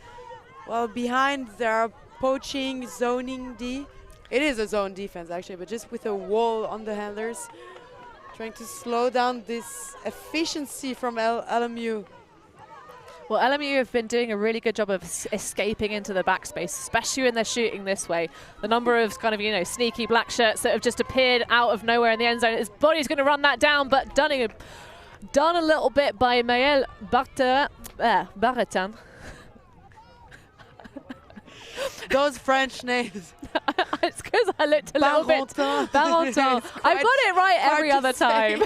While behind they're poaching, zoning D. It is a zone defense actually, but just with a wall on the handlers. Trying to slow down this efficiency from LMU. Well, LMU have been doing a really good job of escaping into the backspace, especially when they're shooting this way. The number of kind of, you know, sneaky black shirts that have just appeared out of nowhere in the end zone. His body's going to run that down, but done a little bit by Maël Barretin. Those French names. It's because I looked a little bit. Barentin. I've got it right every other time.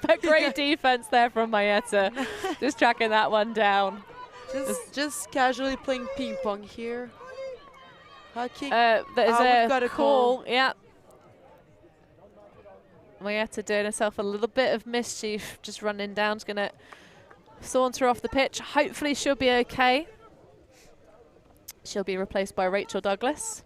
But great defense there from Mayetta. Just tracking that one down. Just casually playing ping pong here. Hockey. There's we've got a a call. call. Yeah. Mayetta doing herself a little bit of mischief, just running down. She's going to saunter off the pitch. Hopefully she'll be okay. She'll be replaced by Rachel Douglas.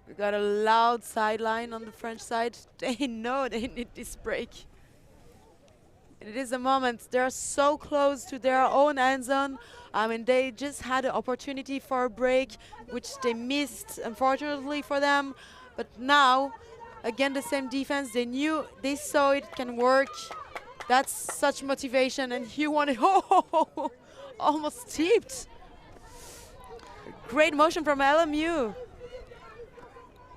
We got a loud sideline on the French side. They know they need this break. And it is a moment. They're so close to their own end zone. I mean, they just had an opportunity for a break, which they missed, unfortunately for them. But now, again, the same defense. They saw it can work. That's such motivation, and he wanted, almost tipped. Great motion from LMU.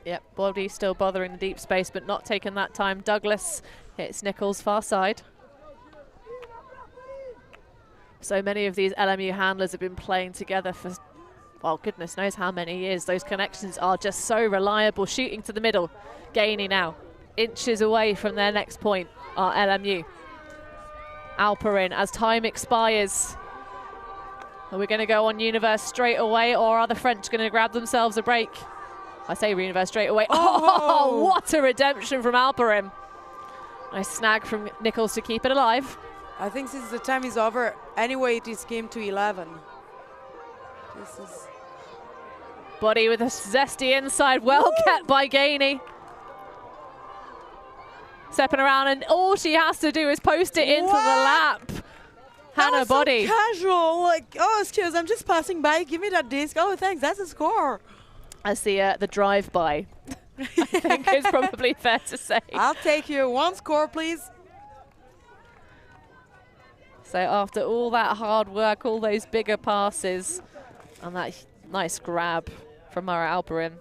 Yep, body still bothering the deep space, but not taking that time. Douglas hits Nichols far side. So many of these LMU handlers have been playing together for, well, goodness knows how many years. Those connections are just so reliable. Shooting to the middle. Gainey now. Inches away from their next point are LMU. Alperin as time expires. Are we going to go on Universe straight away, or are the French going to grab themselves a break? I say Universe straight away. Oh, what a redemption from Alperin. Nice snag from Nichols to keep it alive. I think since the time is over, anyway, it is game to 11. This is Body with a zesty inside, well kept by Gainey. Stepping around, and all she has to do is post it into the lap. Hannah Body. So casual, like, oh, excuse, I'm just passing by. Give me that disc. Oh, thanks, that's a score. As the drive-by, I think is probably fair to say. I'll take you. One score, please. So after all that hard work, all those bigger passes, and that nice grab from Mara Alperin.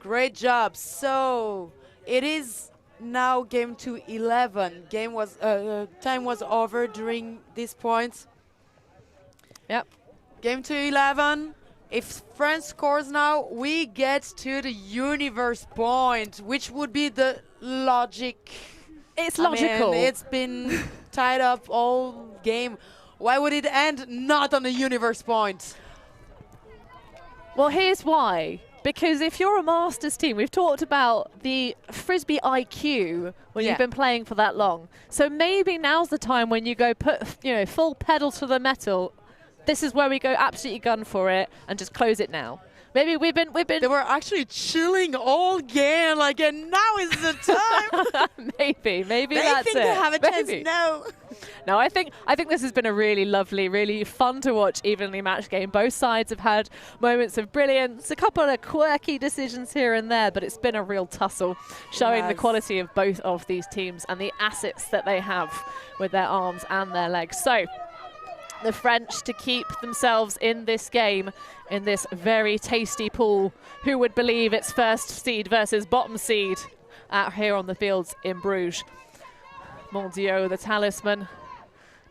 Great job. So it is now game to 11. Time was over during this point. Yep. Game to 11. If France scores now, we get to the universe point, which would be the logic. It's logical. I mean, it's been tied up all game. Why would it end not on the universe point? Well, here's why. Because if you're a Masters team, we've talked about the Frisbee IQ when you've been playing for that long. So maybe now's the time when you go put, full pedal to the metal. This is where we go absolutely gun for it and just close it now. Maybe we've been. They were actually chilling all game, like, and now is the time. maybe they that's think it. they have a chance. No. No, I think this has been a really lovely, really fun to watch, evenly matched game. Both sides have had moments of brilliance, a couple of quirky decisions here and there, but it's been a real tussle, showing the quality of both of these teams and the assets that they have with their arms and their legs. So the French to keep themselves in this game, in this very tasty pool. Who would believe it's first seed versus bottom seed out here on the fields in Bruges. Mondiaux, the talisman.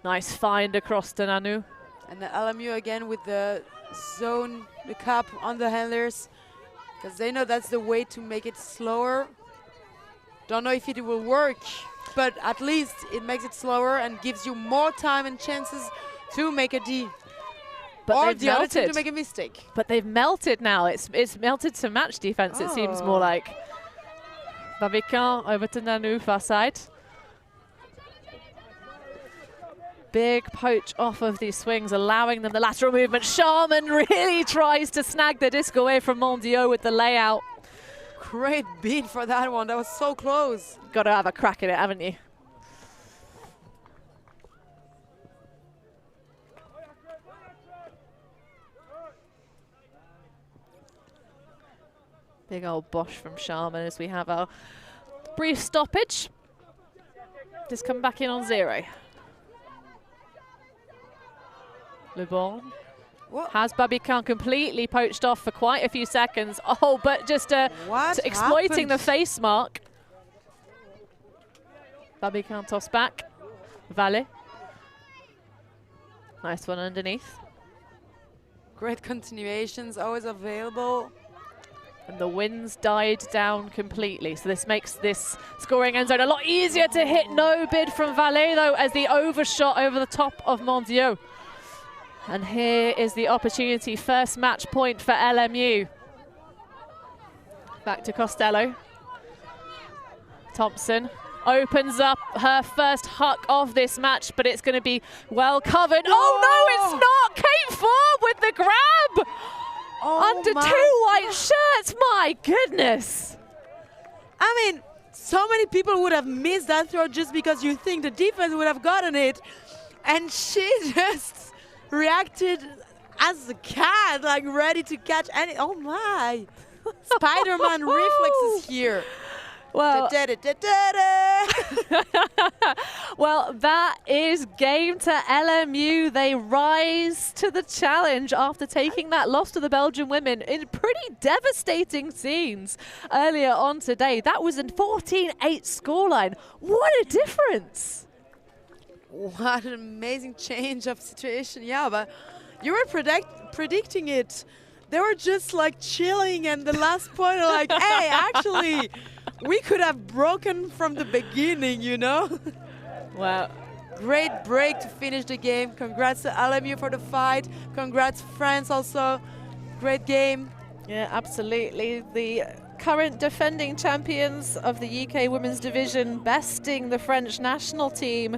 Nice find across to Nanu. And the LMU again with the zone, the cap on the handlers, because they know that's the way to make it slower. Don't know if it will work, but at least it makes it slower and gives you more time and chances to make a D. But or they've the other team melted. to make a mistake. But they've melted now. It's melted to match defense, it seems more like. Babican over to Nanu, far side. Big poach off of these swings, allowing them the lateral movement. Sharman really tries to snag the disc away from Mondiaux with the layout. Great beat for that one. That was so close. Got to have a crack at it, haven't you? Big old bosh from Sharman as we have our brief stoppage. Just come back in on 0. Le Bon has Babican completely poached off for quite a few seconds. Oh, but just exploiting the face mark. Babican toss back. Valle. Nice one underneath. Great continuations, always available. And the wind's died down completely. So this makes this scoring end zone a lot easier to hit. No bid from Valle, though, as the overshot over the top of Mondiaux. And here is the opportunity. First match point for LMU. Back to Costello. Thompson opens up her first huck of this match, but it's going to be well covered. Oh no, it's not! Kate Ford with the grab! Under two white shirts, my goodness! I mean, so many people would have missed that throw just because you think the defense would have gotten it. And she just reacted as a cat, like ready to catch any. Oh my! Spider-Man reflexes here. Well, well, that is game to LMU. They rise to the challenge after taking that loss to the Belgian women in pretty devastating scenes earlier on today. That was a 14-8 scoreline. What a difference! What an amazing change of situation. Yeah, but you were predicting it. They were just like chilling, and the last point, like, hey, actually, we could have broken from the beginning, you know? Wow. Great break to finish the game. Congrats to LMU for the fight. Congrats, France, also. Great game. Yeah, absolutely. The current defending champions of the UK Women's Division besting the French national team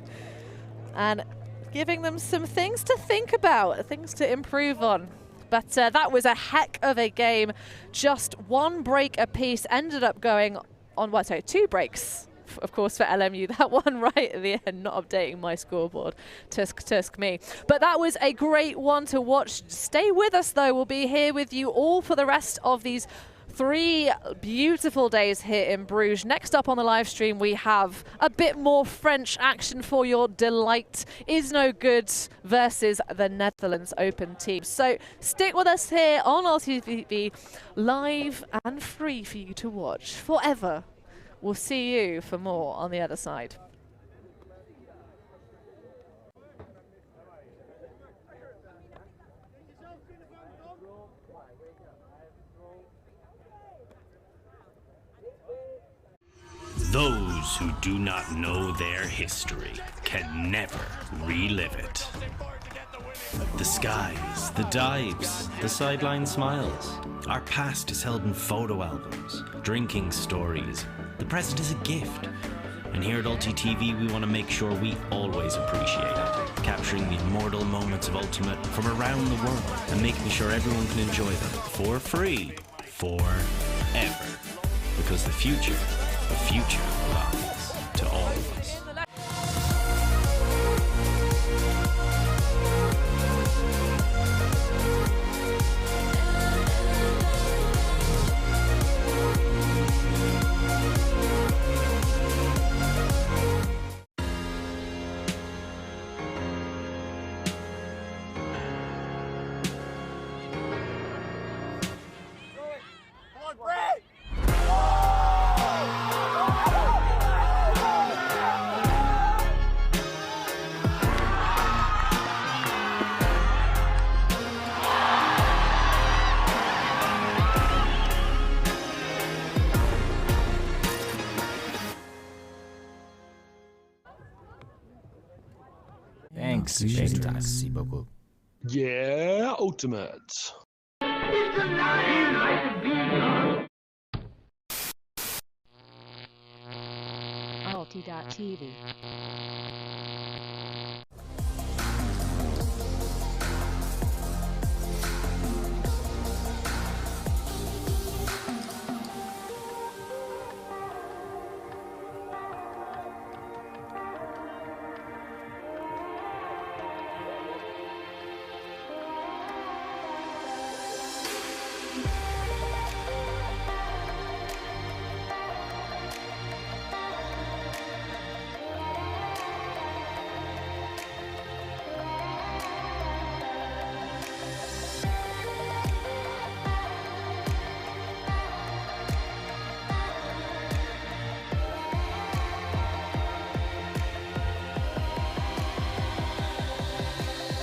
and giving them some things to think about, things to improve on. But that was a heck of a game. Just one break apiece, ended up going on, well, sorry, 2 breaks, of course, for LMU. That one right at the end, not updating my scoreboard. Tusk me. But that was a great one to watch. Stay with us, though. We'll be here with you all for the rest of these 3 beautiful days here in Bruges. Next up on the live stream, we have a bit more French action for your delight. Is No Good versus the Netherlands Open team. So stick with us here on ULTI.TV, live and free for you to watch forever. We'll see you for more on the other side. Those who do not know their history can never relive it. The skies, the dives, the sideline smiles. Our past is held in photo albums, drinking stories. The present is a gift. And here at ULTI.TV, we want to make sure we always appreciate it, capturing the immortal moments of Ultimate from around the world and making sure everyone can enjoy them for free, forever. Because the future belongs to all of us. Thanks. Merci beaucoup. Yeah, Ultimate. ULTI.TV.